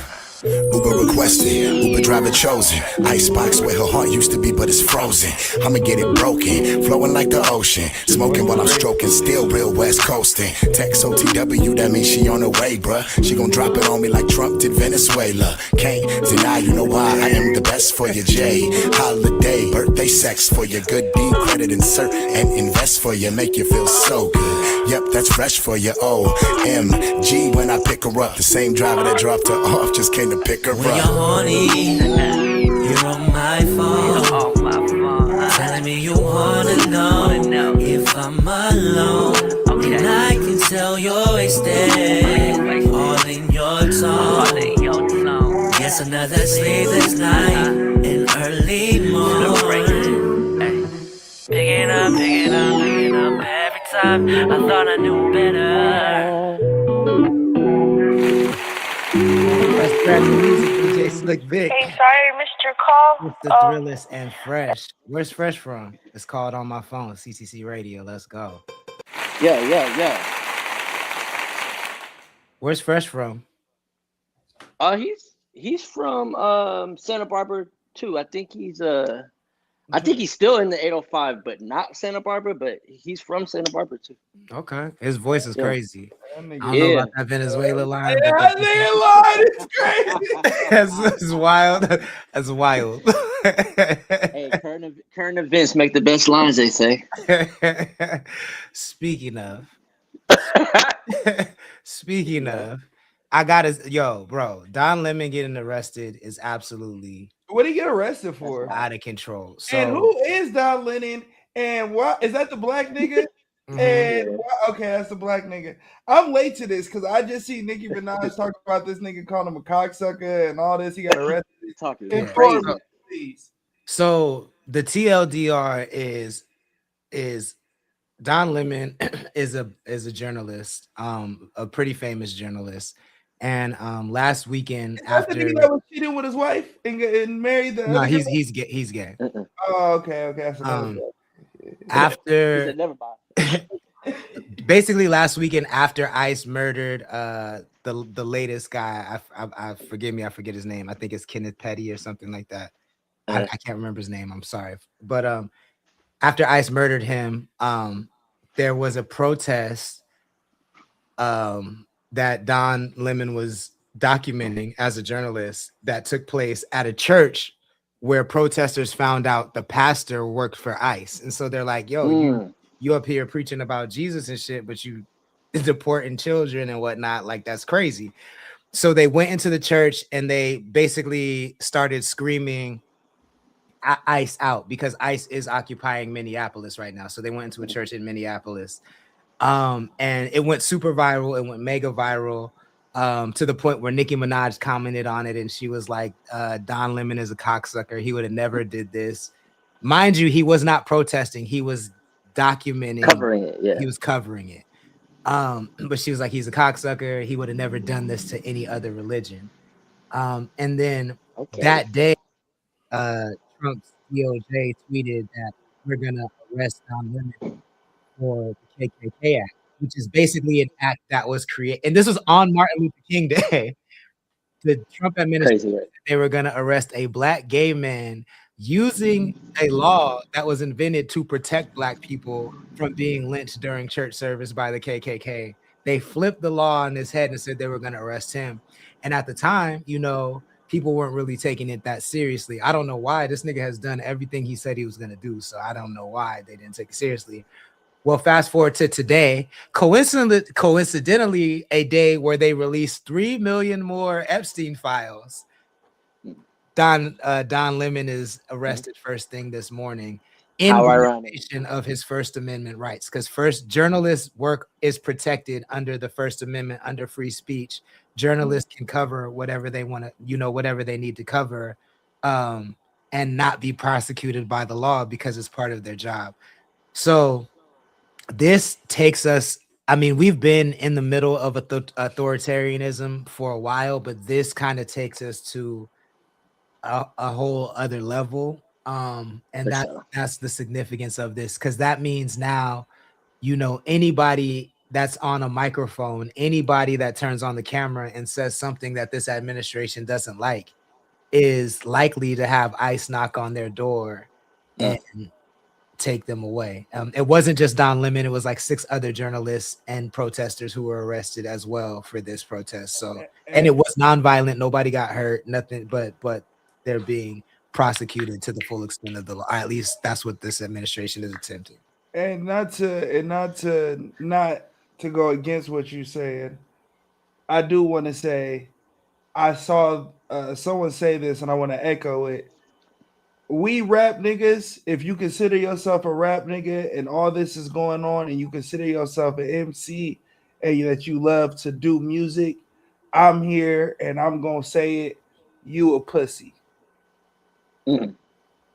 Uber requested, Uber driver chosen. Icebox where her heart used to be, but it's frozen. I'ma get it broken, flowing like the ocean. Smoking while I'm stroking, still real West Coasting. Text OTW, that means she on her way, bruh. She gon' drop it on me like Trump did Venezuela. Can't deny, you know why I am the best for you, Jay. Holiday, birthday sex for you. Good deed, credit, insert, and invest for you. Make you feel so good. Yep, that's fresh for you. OMG when I pick her up. The same driver that dropped her off just came to pick her up. When you're horny, you're on my phone. Telling me you wanna know if I'm alone. And I can tell you're wasted, all in your tone. Yes, another sleepless night in early morning. Picking up every time. I thought I knew better. That's brand new music, DJ Slick Vic. Hey, sorry, missed your call. With the Thrillist and Fresh. Where's Fresh from? It's called On My Phone, CCC Radio. Let's go. Yeah. Where's Fresh from? He's from Santa Barbara too. I think he's still in the 805, but not Santa Barbara. But he's from Santa Barbara too. Okay, his voice is crazy. I don't know Yeah. about that Venezuela line. Yeah, But that line is crazy. that's wild. That's wild. Hey, current events make the best lines, they say. Speaking of, I gotta, bro, Don Lemon getting arrested is absolutely What did he get arrested for? out of control. So, and who is Don Lennon? And what is that? The black nigga? And okay, that's the black nigga. I'm late to this because I just see Nicki Minaj talk about this nigga calling him a cocksucker and all this. He got arrested. Talking crazy. So the TLDR is Don Lemon is a journalist, a pretty famous journalist. And last weekend after the nigga that was cheating with his wife and married the other he's gay. He's gay. Oh, okay. After never mind. Basically last weekend after ICE murdered the latest guy, I forgive me, I forget his name. I think it's Kenneth Petty or something like that. I can't remember his name. I'm sorry. But after ICE murdered him, there was a protest that Don Lemon was documenting as a journalist that took place at a church where protesters found out the pastor worked for ICE. And so they're like, yo, you up here preaching about Jesus and shit, but you deporting children and whatnot. Like, that's crazy. So they went into the church and they basically started screaming ICE out because ICE is occupying Minneapolis right now. So they went into a church in Minneapolis. And it went super viral. It went mega viral to the point where Nicki Minaj commented on it. And she was like, Don Lemon is a cocksucker. He would have never did this. Mind you, he was not protesting. He was documenting. Covering it, yeah. He was covering it. But she was like, he's a cocksucker. He would have never done this to any other religion. And then that day, Trump's DOJ tweeted that we're going to arrest Don Lemon for the KKK Act, which is basically an act that was created. And this was on Martin Luther King Day. The Trump administration, they were going to arrest a black gay man using a law that was invented to protect black people from being lynched during church service by the KKK. They flipped the law on his head and said they were going to arrest him. And at the time, people weren't really taking it that seriously. I don't know why. This nigga has done everything he said he was going to do. So I don't know why they didn't take it seriously. Well, fast forward to today, coincidentally, a day where they released 3 million more Epstein files. Don Lemon is arrested first thing this morning in violation of his First Amendment rights, because first, journalists' work is protected under the First Amendment, under free speech. Journalists can cover whatever they want to, whatever they need to cover, and not be prosecuted by the law because it's part of their job. So this takes us, we've been in the middle of authoritarianism for a while, but this kind of takes us to a whole other level. And that's the significance of this, because that means now, anybody that's on a microphone, anybody that turns on the camera and says something that this administration doesn't like is likely to have ICE knock on their door and take them away. It wasn't just Don Lemon, it was like 6 other journalists and protesters who were arrested as well for this protest. So, and it was nonviolent, nobody got hurt, nothing, but they're being prosecuted to the full extent of the law. At least that's what this administration is attempting. And not to go against what you said, I do want to say, I saw someone say this and I want to echo it. We rap niggas, if you consider yourself a rap nigga and all this is going on and you consider yourself an MC and that you love to do music, I'm here and I'm going to say it, you a pussy.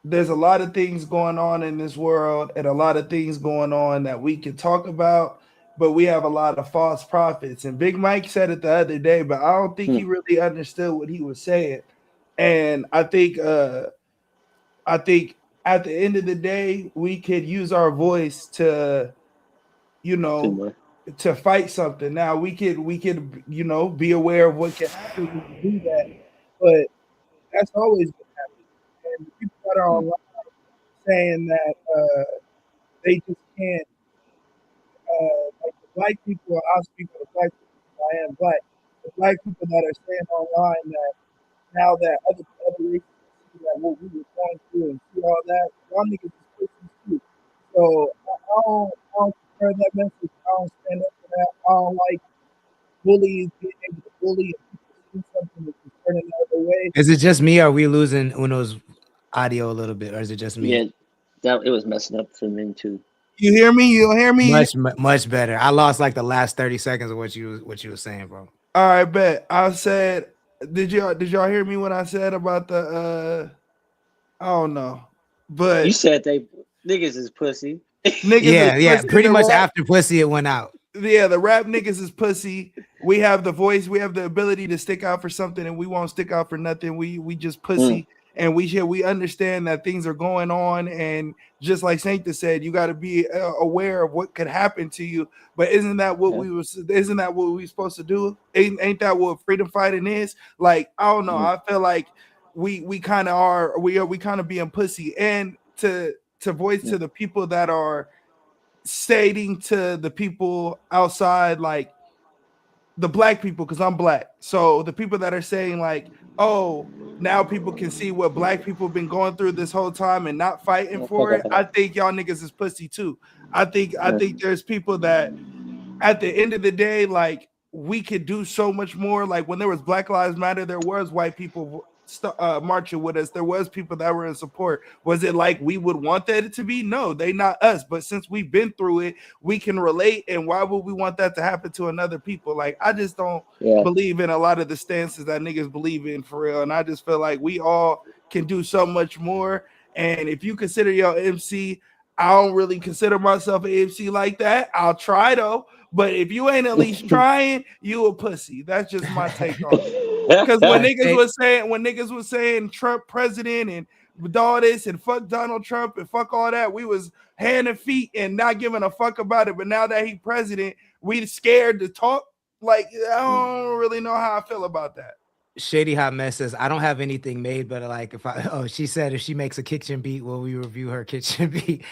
There's a lot of things going on in this world and a lot of things going on that we can talk about, but we have a lot of false prophets. And Big Mike said it the other day, but I don't think he really understood what he was saying. And I think at the end of the day, we could use our voice to, to fight something. Now we could you know be aware of what can happen when we do that, but that's always been happening. And the people that are online saying that they just can't, like the black people, I'll speak for the black people, I am black. The black people that are saying online that now that other races see that what we were going through and see all that, y'all niggas is pussies too. So I don't prefer that message. I don't stand up for that. I don't like bullies being able to bully and people see something that's turning the other way. Is it just me or are we losing Uno's audio a little bit, or is it just me? Yeah, that it was messing up for me too. You hear me? You don't hear me? Much better. I lost like the last 30 seconds of what you were saying, bro. All right, bet. I said, did y'all hear me when I said about the I don't know, but You said they niggas is pussy. niggas Yeah, is pussy pretty in the much rap. after pussy it went out. Yeah, the rap niggas is pussy. We have the voice, we have the ability to stick out for something, and we won't stick out for nothing. We just pussy, and we understand that things are going on, and just like Sancta said, you got to be aware of what could happen to you. But isn't that what we supposed to do? Ain't that what freedom fighting is? Like, I don't know. I feel like we kind of are. We kind of being pussy, and to voice to the people that are stating to the people outside, like the black people, because I'm black. So the people that are saying like, oh, now people can see what black people have been going through this whole time and not fighting for it. I think y'all niggas is pussy too. I think there's people that at the end of the day, like we could do so much more. Like when there was Black Lives Matter, there was white people marching with us. There was people that were in support. Was it like we would want that to be? No, they not us. But since we've been through it, we can relate. And why would we want that to happen to another people? Like I just don't believe in a lot of the stances that niggas believe in for real. And I just feel like we all can do so much more. And if you consider your MC, I don't really consider myself an MC like that. I'll try though. But if you ain't at least trying, you a pussy. That's just my take on it. Because when niggas was saying Trump president and with all this and fuck Donald Trump and fuck all that, we was hand and feet and not giving a fuck about it. But now that he president, we scared to talk. Like I don't really know how I feel about that. Shady Hot Mess says, I don't have anything made, but like she said if she makes a kitchen beat, will we review her kitchen beat?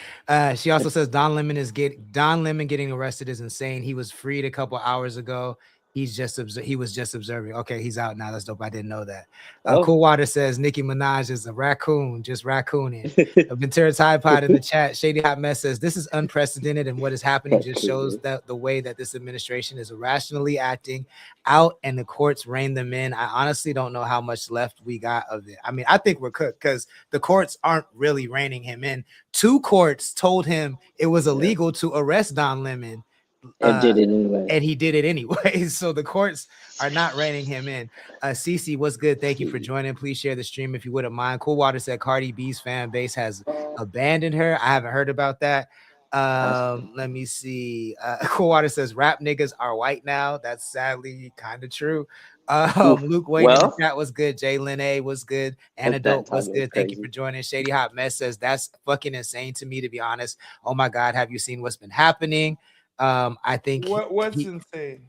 She also says Don Lemon getting arrested is insane. He was freed a couple hours ago. He was just observing. Okay, he's out now. That's dope. I didn't know that. Cool Water says Nicki Minaj is a raccoon, just raccooning. Ventura Tide Pod in the chat. Shady Hot Mess says this is unprecedented, and what is happening just shows that the way that this administration is irrationally acting out, and the courts rein them in. I honestly don't know how much left we got of it. I mean, I think we're cooked because the courts aren't really reining him in. 2 courts told him it was illegal to arrest Don Lemon. And did it anyway. And he did it anyway. So the courts are not reining him in. Cece, what's good? Thank you for joining. Please share the stream if you wouldn't mind. Cool Water said Cardi B's fan base has abandoned her. I haven't heard about that. Let me see. Cool Water says rap niggas are white now. That's sadly kind of true. Luke Wayne in the chat was good. Jay Lene was good. Antidote was good. Thank you for joining. Shady Hot Mess says that's fucking insane to me, to be honest. Oh my God, have you seen what's been happening? I think what's insane.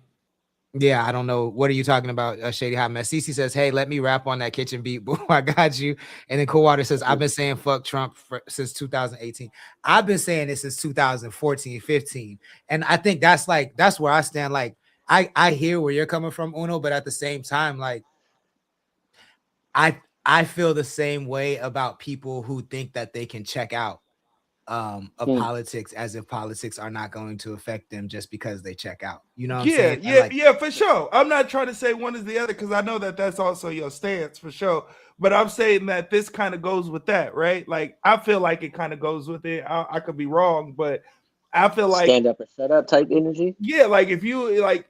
Yeah, I don't know. What are you talking about, Shady Hot Mess? Cece says, hey, let me rap on that kitchen beat. Boom, I got you. And then Cool Water says, I've been saying fuck Trump since 2018. I've been saying this since 2014, 15. And I think that's where I stand. Like, I hear where you're coming from, Uno, but at the same time, like, I feel the same way about people who think that they can check out of politics, as if politics are not going to affect them just because they check out. You know what I'm saying? Yeah, for sure. I'm not trying to say one is the other because I know that that's also your stance for sure. But I'm saying that this kind of goes with that, right? Like I feel like it kind of goes with it. I could be wrong, but I feel like stand up and shut up type energy. Yeah, like if you like,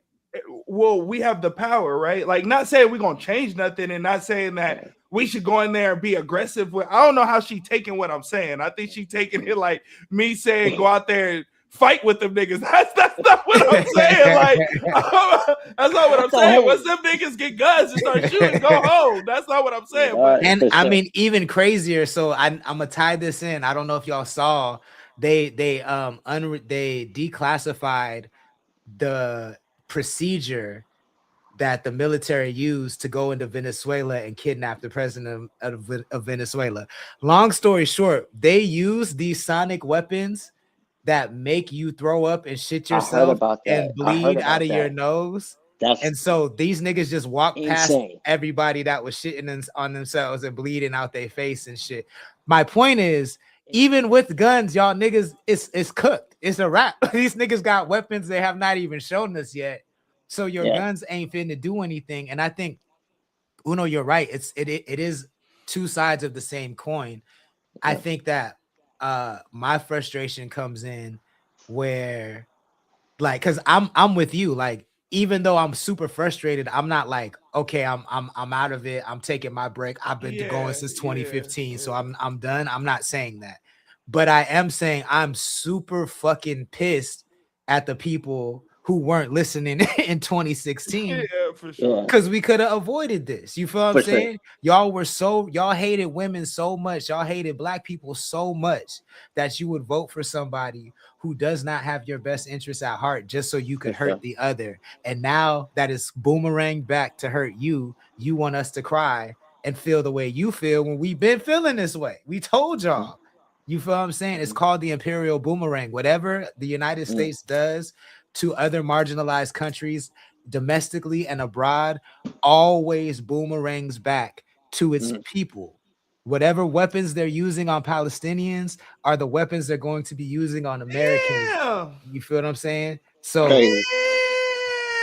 well, we have the power, right? Like not saying we're gonna change nothing, and not saying that we should go in there and be aggressive. I don't know how she taking what I'm saying. I think she taking it like me saying go out there and fight with them niggas. That's not what I'm saying. Like that's not what I'm saying. Once them niggas get guns and start shooting, go home. That's not what I'm saying. But and I mean, even crazier. So I'm gonna tie this in. I don't know if y'all saw they declassified the procedure that the military used to go into Venezuela and kidnap the president of Venezuela. Long story short, they use these sonic weapons that make you throw up and shit yourself and bleed out of your nose. That's and so these niggas just walk past insane. everybody that was shitting on themselves and bleeding out their face and shit. My point is, even with guns, y'all niggas, it's cooked. It's a wrap. These niggas got weapons they have not even shown us yet. So your guns ain't finna do anything. And I think, Uno, you're right. It is two sides of the same coin. I think that my frustration comes in where, like, because I'm with you. Like, even though I'm super frustrated, I'm not like, okay, I'm out of it. I'm taking my break. I've been going since 2015, so I'm done. I'm not saying that, but I am saying I'm super fucking pissed at the people who weren't listening in 2016. Yeah, for sure. Because we could have avoided this. You feel what I'm saying? Y'all hated women so much. Y'all hated black people so much that you would vote for somebody who does not have your best interests at heart just so you could hurt the other. And now that is boomerang back to hurt you. You want us to cry and feel the way you feel when we've been feeling this way. We told y'all. You feel what I'm saying? It's called the imperial boomerang. Whatever the United States does to other marginalized countries domestically and abroad always boomerangs back to its people. Whatever weapons they're using on Palestinians are the weapons they're going to be using on Americans. Yeah. You feel what I'm saying? So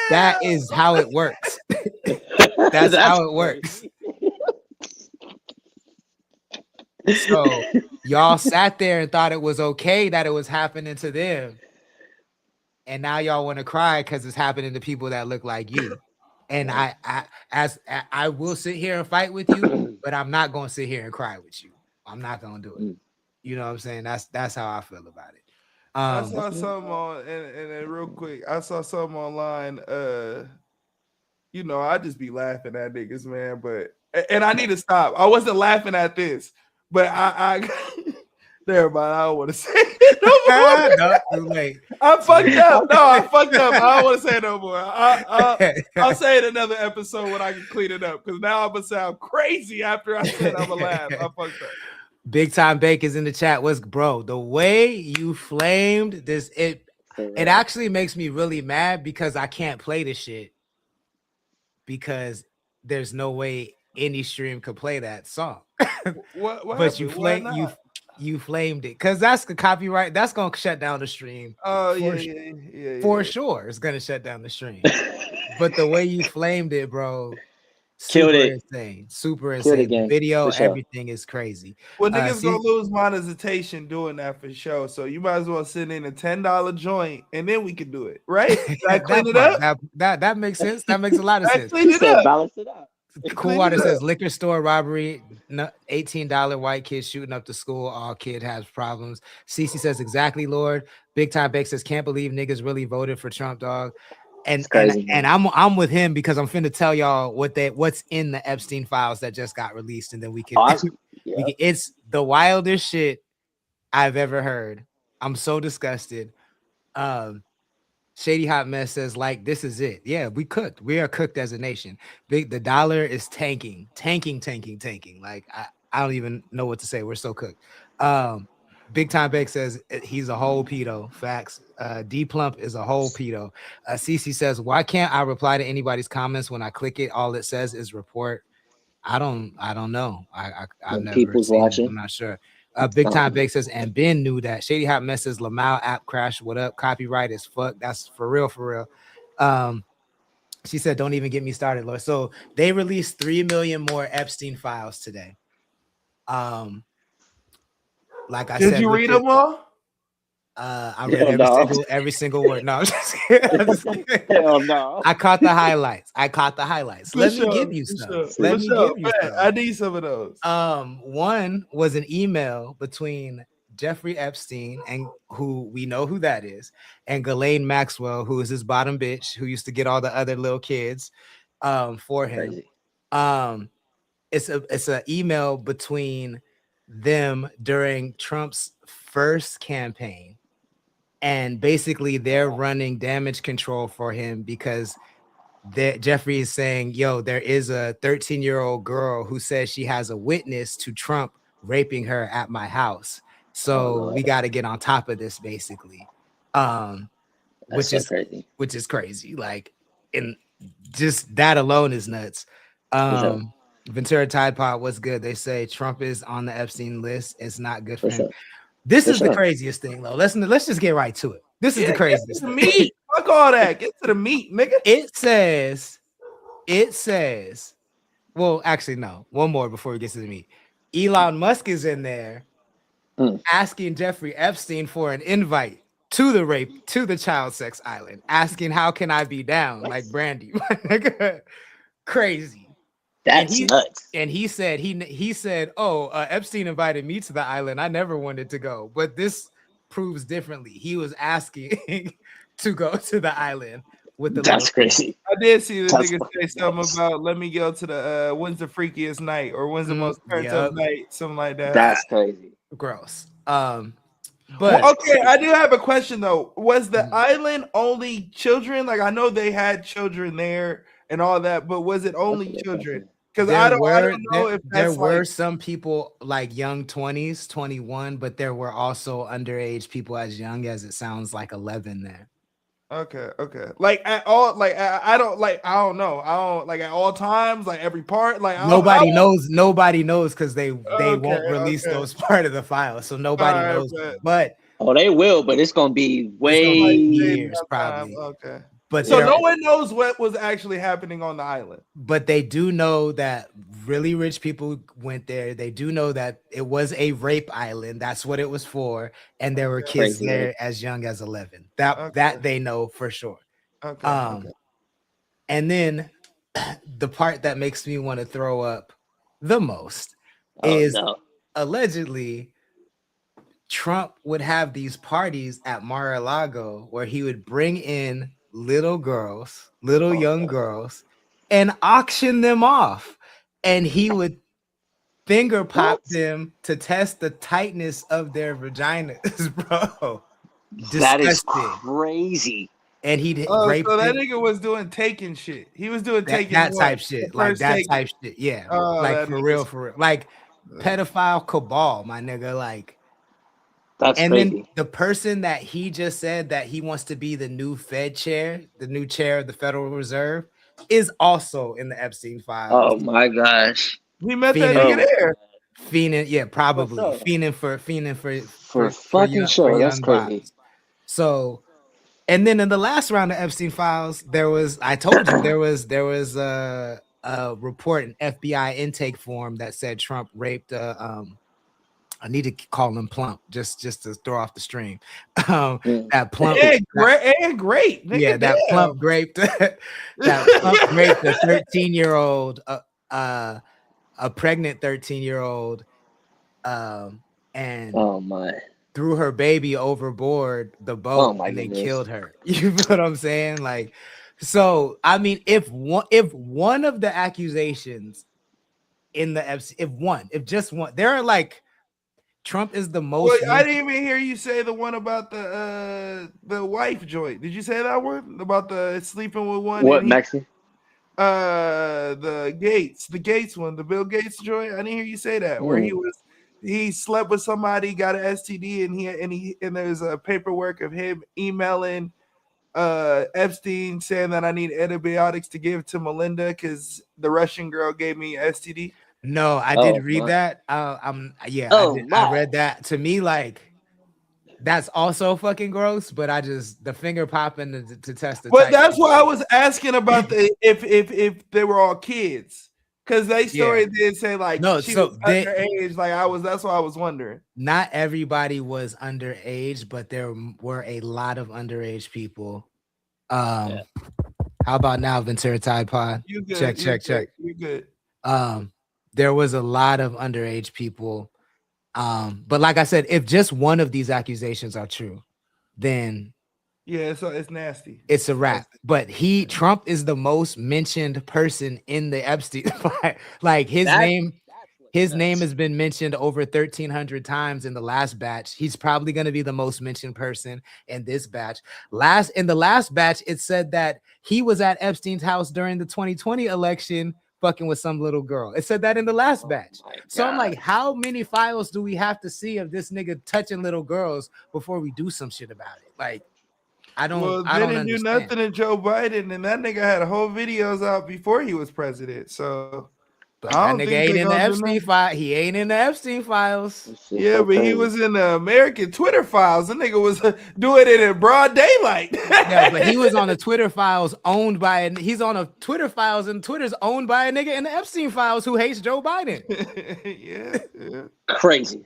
that is how it works. That's how it works. So y'all sat there and thought it was okay that it was happening to them. And now y'all want to cry because it's happening to people that look like you. And I will sit here and fight with you, but I'm not going to sit here and cry with you. I'm not going to do it. You know what I'm saying? That's how I feel about it. I saw something on, and real quick, I saw something online. You know, I just be laughing at niggas, man. But I need to stop. I wasn't laughing at this, but I never mind. I don't want to say it no more. No, too late. I fucked up. No, I fucked up. I don't want to say it no more. I'll say it another episode when I can clean it up, because now I'm gonna sound crazy after I said I'm gonna laugh. I fucked up. Big Time Baker's in the chat. What's bro? The way you flamed this, it actually makes me really mad because I can't play this shit because there's no way any stream could play that song. What but you flamed it because that's the copyright. That's gonna shut down the stream. Oh for sure. It's gonna shut down the stream. But the way you flamed it, bro. Killed it. Insane. Super insane. The video, everything is crazy. Well, niggas gonna lose monetization doing that for sure. So you might as well send in a $10 joint and then we can do it, right? That clean it up. That makes sense. That makes a lot of sense. Clean it up. Balance it out. Cool Water says liquor store robbery, $18 white kid shooting up the school. All kid has problems. Cece says exactly, Lord. Big Time Bake says can't believe niggas really voted for Trump, dog. And I'm with him because I'm finna tell y'all what's in the Epstein files that just got released, and then we can it's the wildest shit I've ever heard. I'm so disgusted. Shady Hot Mess says, like, this is it. Yeah, we cooked. We are cooked as a nation. The dollar is tanking. Like, I don't even know what to say. We're so cooked. Big Time Bake says he's a whole pedo. Facts. D Plump is a whole pedo. Cece says, why can't I reply to anybody's comments when I click it? All it says is report. I don't know. I've never seen it. I'm not sure. Big Time Bake says, and Ben knew that. Shady Hot Mess says, Lamau app crash. What up? Copyright is fuck. That's for real. She said, don't even get me started, Lord. So they released 3 million more Epstein files today. Like I said, did you read them all? I read every single word. No, I'm just kidding. Hell no. I caught the highlights. Let me give you some. I need some of those. One was an email between Jeffrey Epstein, and who we know who that is, and Ghislaine Maxwell, who is his bottom bitch, who used to get all the other little kids for him. Crazy. It's an email between them during Trump's first campaign, and basically they're running damage control for him because Jeffrey is saying, yo, there is a 13-year-old girl who says she has a witness to Trump raping her at my house. So we got to get on top of this, basically. Which is crazy. Like, and just that alone is nuts. Ventura Tide Pod, what's good? They say Trump is on the Epstein list. It's not good for him. This is the craziest thing, though. Let's just get right to it. This is the craziest thing. Meat. Fuck all that. Get to the meat, nigga. It says, well, actually, no. One more before we get to the meat. Elon Musk is in there asking Jeffrey Epstein for an invite to the child sex island, asking how can I be down, like Brandy. Crazy. That's nuts. And he said, Epstein invited me to the island. I never wanted to go, but this proves differently. He was asking to go to the island with the. That's crazy. I did see the nigga say something about let me go to the when's the freakiest night or when's the most turned up night, something like that. That's crazy. Gross. But okay, I do have a question though. Was the island only children? Like I know they had children there and all that, but was it only children? Because I don't know if there were some people like young 20s, 21, but there were also underage people as young as it sounds like 11 there. Okay. Like at all, like I don't know. I don't like at all times, like every part. Like nobody knows because they won't release those part of the file, so nobody knows. But they will, but it's gonna be way years probably. Okay. But so no one knows what was actually happening on the island. But they do know that really rich people went there. They do know that it was a rape island. That's what it was for. And there were kids there as young as 11. That they know for sure. Okay. And then the part that makes me want to throw up the most is allegedly Trump would have these parties at Mar-a-Lago where he would bring in little young girls, and auction them off, and he would finger pop them to test the tightness of their vaginas, bro. Disgusting. That is crazy. And he'd rape so that nigga was doing taking shit. He was doing taking that type shit, like that type shit. Yeah, like for real, like pedophile cabal, my nigga, like. That's and crazy. Then the person that he just said that he wants to be the new Fed chair, the new chair of the Federal Reserve, is also in the Epstein files. Oh my gosh. We met that nigga there. Fiending, probably. Fiending for fucking sure. That's crazy. So, and then in the last round of Epstein files, there was a report, an FBI intake form that said Trump raped I need to call him Plump just to throw off the stream. That Plump, great. Yeah, that Plump raped that Plump raped a 13-year-old, a pregnant 13-year-old, and threw her baby overboard the boat and then killed her. You know what I'm saying? Like, so I mean, if one of the accusations in the if just one, there are like. Trump is the most. Wait, I didn't even hear you say the one about the wife joint. Did you say that one about the sleeping with one? What, Maxie? The Gates one, the Bill Gates joint. I didn't hear you say that. Where he slept with somebody, got an STD, and there's a paperwork of him emailing Epstein saying that I need antibiotics to give to Melinda because the Russian girl gave me STD. No, I did read that. I read that. To me, like that's also fucking gross. But the finger popping to test the. But that's why I was asking about if they were all kids, because they story did say like she was underage. Like that's why I was wondering. Not everybody was underage, but there were a lot of underage people. How about now, Ventura Tide Pod? You good? Check. You good? There was a lot of underage people. But like I said, if just one of these accusations are true, then so it's nasty. It's a wrap. But Trump is the most mentioned person in the Epstein. Like his name His name has been mentioned over 1,300 times in the last batch. He's probably going to be the most mentioned person in this batch. In the last batch, it said that he was at Epstein's house during the 2020 election fucking with some little girl. It said that in the last batch. So I'm like, how many files do we have to see of this nigga touching little girls before we do some shit about it? Like, I don't understand. Do nothing to Joe Biden, and that nigga had whole videos out before he was president. So but that nigga ain't in the Epstein file. He ain't in the Epstein files. Yeah, but he was in the American Twitter files. The nigga was doing it in broad daylight. Yeah, but he was on the Twitter files owned by. He's on a Twitter files, and Twitter's owned by a nigga in the Epstein files who hates Joe Biden. yeah. Crazy.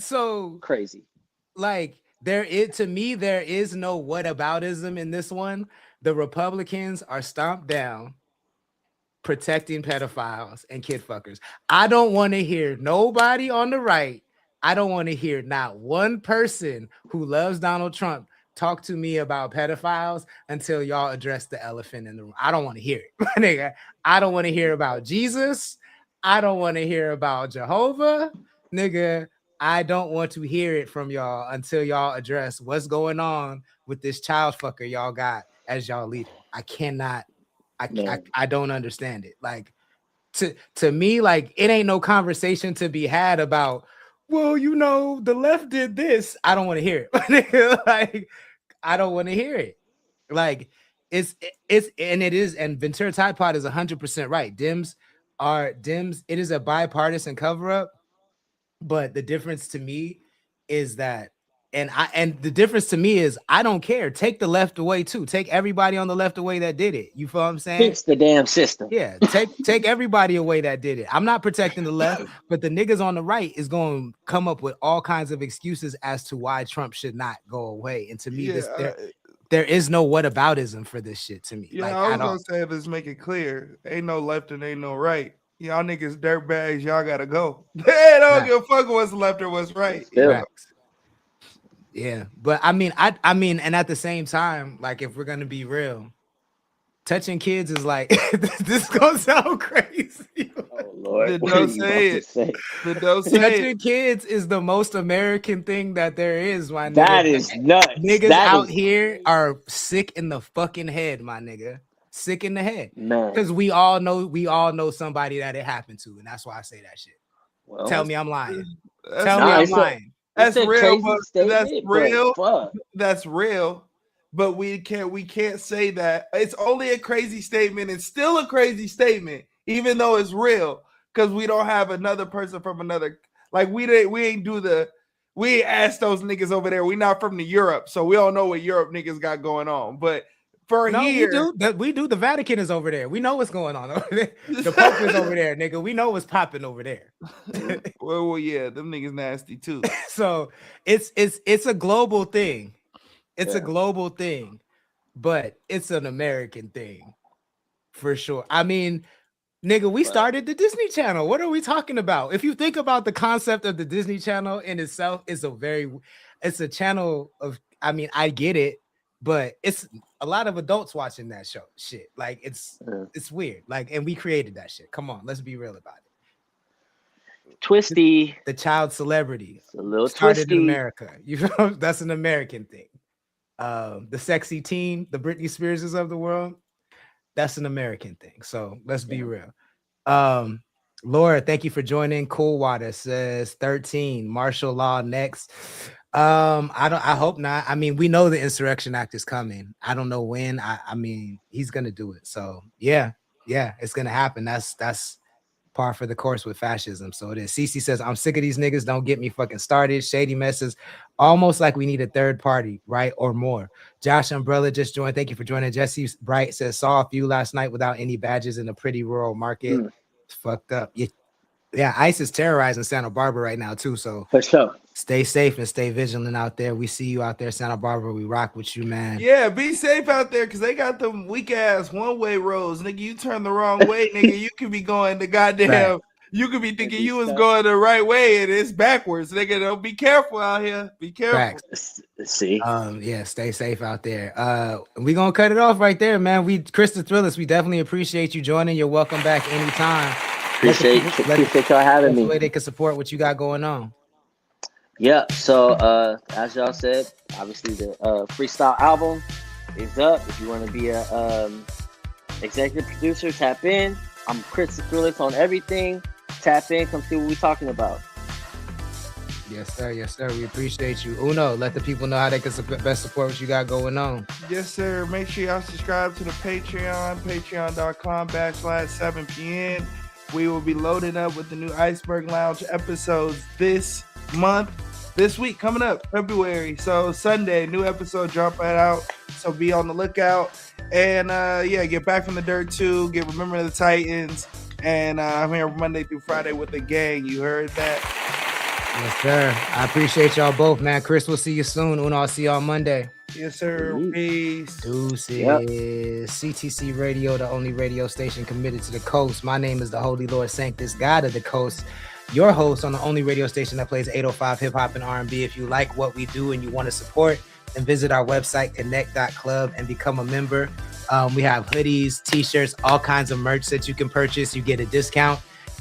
So crazy. Like there is no whataboutism in this one. The Republicans are stomped down, protecting pedophiles and kid fuckers. I don't want to hear nobody on the right. I don't want to hear not one person who loves Donald Trump talk to me about pedophiles until y'all address the elephant in the room. I don't want to hear it. Nigga, I don't want to hear about Jesus. I don't want to hear about Jehovah. Nigga, I don't want to hear it from y'all until y'all address what's going on with this child fucker y'all got as y'all leader. I cannot. I don't understand it. Like to me, like it ain't no conversation to be had about, well, you know, the left did this. I don't want to hear it. Like I don't want to hear it. Like it's and Ventura Tide Pod is 100% right. Dems. It is a bipartisan cover up, but the difference to me is that. And the difference to me is I don't care. Take the left away too. Take everybody on the left away that did it. You feel what I'm saying? Fix the damn system. Yeah, take everybody away that did it. I'm not protecting the left, but the niggas on the right is going to come up with all kinds of excuses as to why Trump should not go away. And to me, there is no whataboutism for this shit to me. Yeah, like, I was gonna say, let's make it clear. Ain't no left and ain't no right. Y'all niggas dirtbags, y'all gotta go. They don't give a fuck what's left or what's right. Yeah, but I mean, and at the same time, like if we're gonna be real, touching kids is like this gonna sound crazy. Oh Lord, don't say it. Don't say touching kids is the most American thing that there is, my nigga. That is nuts. Niggas out here are sick in the fucking head, my nigga. Sick in the head. Because we all know somebody that it happened to, and that's why I say that shit. Well, tell me I'm lying. Tell me I'm lying. That's real. That's real. That's real. But we can't say that. It's only a crazy statement. It's still a crazy statement, even though it's real, because we don't have another person from another. Like we ain't asked those niggas over there. We not from the Europe, so we don't know what Europe niggas got going on. But here, we do. The Vatican is over there. We know what's going on over there. The Pope is over there, nigga. We know what's popping over there. well, yeah, them niggas nasty too. So it's a global thing. It's a global thing, but it's an American thing for sure. I mean, nigga, we started the Disney Channel. What are we talking about? If you think about the concept of the Disney Channel in itself, it's a channel of. I mean, I get it. But it's a lot of adults watching that show shit. Like it's weird. Like, and we created that shit. Come on, let's be real about it. Twisty. The child celebrity. It's a little started twisty. in America. You know, that's an American thing. The sexy teen, the Britney Spearses of the world, that's an American thing. So let's be real. Laura, thank you for joining. Cool Water says 13. Martial law next. I hope not. I mean, we know the Insurrection Act is coming. I don't know when. I mean, he's gonna do it. So yeah, it's gonna happen. That's par for the course with fascism. So it is. Cece says, I'm sick of these niggas. Don't get me fucking started. Shady messes. Almost like we need a third party, right? Or more. Josh Umbrella just joined. Thank you for joining. Jesse Bright says, saw a few last night without any badges in a pretty rural market. It's fucked up. Yeah, ICE is terrorizing Santa Barbara right now too. So for sure. Stay safe and stay vigilant out there. We see you out there, Santa Barbara. We rock with you, man. Yeah, be safe out there because they got them weak ass one-way roads. Nigga, you turn the wrong way, nigga. You could be going the goddamn. Right. You could be thinking you was going the right way and it's backwards. Nigga, don't be careful out here. Be careful. Right. See. Yeah, stay safe out there. We're gonna cut it off right there, man. Chris the Thrillers, we definitely appreciate you joining. You're welcome back anytime. Appreciate y'all having me. The way they can support what you got going on. Yeah, so as y'all said, obviously the freestyle album is up. If you want to be a executive producer, tap in. I'm Chris the Thrillist on everything. Tap in, come see what we're talking about. Yes, sir. Yes, sir. We appreciate you. Uno, let the people know how they can best support what you got going on. Yes, sir. Make sure y'all subscribe to the Patreon, patreon.com/7pn. We will be loading up with the new Iceberg Lounge episodes this week, coming up, February. So Sunday, new episode dropping out. So be on the lookout. And get Back from the Dirt too. Get Remember the Titans. And I'm here Monday through Friday with the gang. You heard that? Yes, sir. I appreciate y'all both, man. Chris, we'll see you soon. Uno, I'll see you on Monday. Yes, sir. Peace. Deuces. Yep. CTC Radio, the only radio station committed to the coast. My name is the Holy Lord Sanctus, God of the Coast. Your host on the only radio station that plays 805 hip hop and R&B. If you like what we do and you want to support, then visit our website, connect.club, and become a member. We have hoodies, t-shirts, all kinds of merch that you can purchase. You get a discount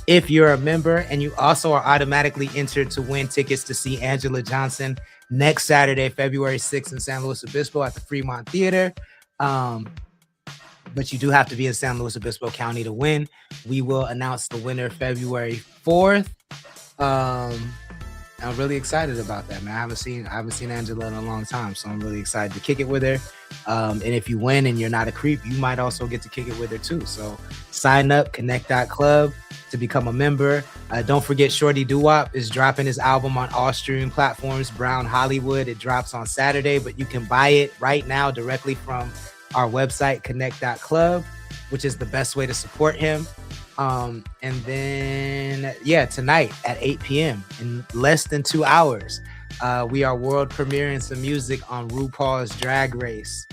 if you're a member, and you also are automatically entered to win tickets to see Angela Johnson next Saturday, February 6th in San Luis Obispo at the Fremont Theater. But you do have to be in San Luis Obispo County to win. We will announce the winner February 4th. I'm really excited about that, man. I haven't seen Angela in a long time, so I'm really excited to kick it with her. And if you win and you're not a creep, you might also get to kick it with her too. So sign up, connect.club to become a member. Don't forget, Shorty Doo-Wop is dropping his album on all streaming platforms, Brown Hollywood. It drops on Saturday, but you can buy it right now directly from our website, connect.club, which is the best way to support him. And then, tonight at 8 p.m. in less than 2 hours, we are world premiering some music on RuPaul's Drag Race,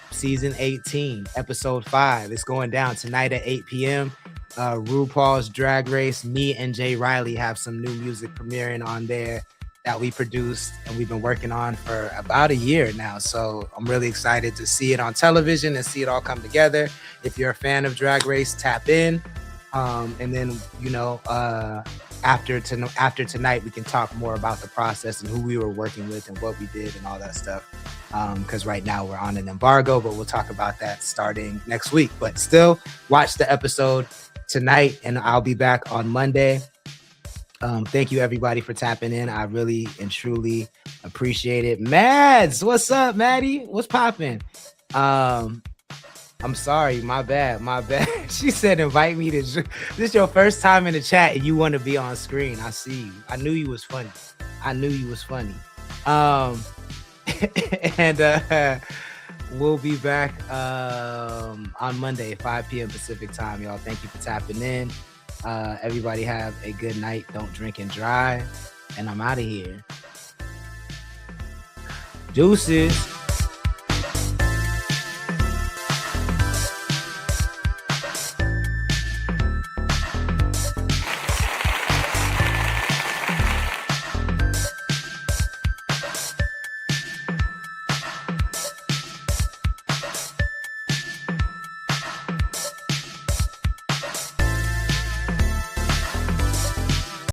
season 18, episode 5. It's going down tonight at 8 p.m. RuPaul's Drag Race. Me and Jay Riley have some new music premiering on there that we produced and we've been working on for about a year now. So I'm really excited to see it on television and see it all come together. If you're a fan of Drag Race, tap in. And then, after tonight, we can talk more about the process and who we were working with and what we did and all that stuff. Because right now we're on an embargo, but we'll talk about that starting next week. But still, watch the episode tonight and I'll be back on Monday. Thank you everybody for tapping in. I really and truly appreciate it. Mads, what's up, Maddie? What's popping? I'm sorry, my bad. She said invite me to this is your first time in the chat and you want to be on screen. I see you. I knew you was funny. And we'll be back on Monday, 5 p.m. Pacific time, y'all. Thank you for tapping in. Everybody have a good night. Don't drink and drive. And I'm out of here. Deuces.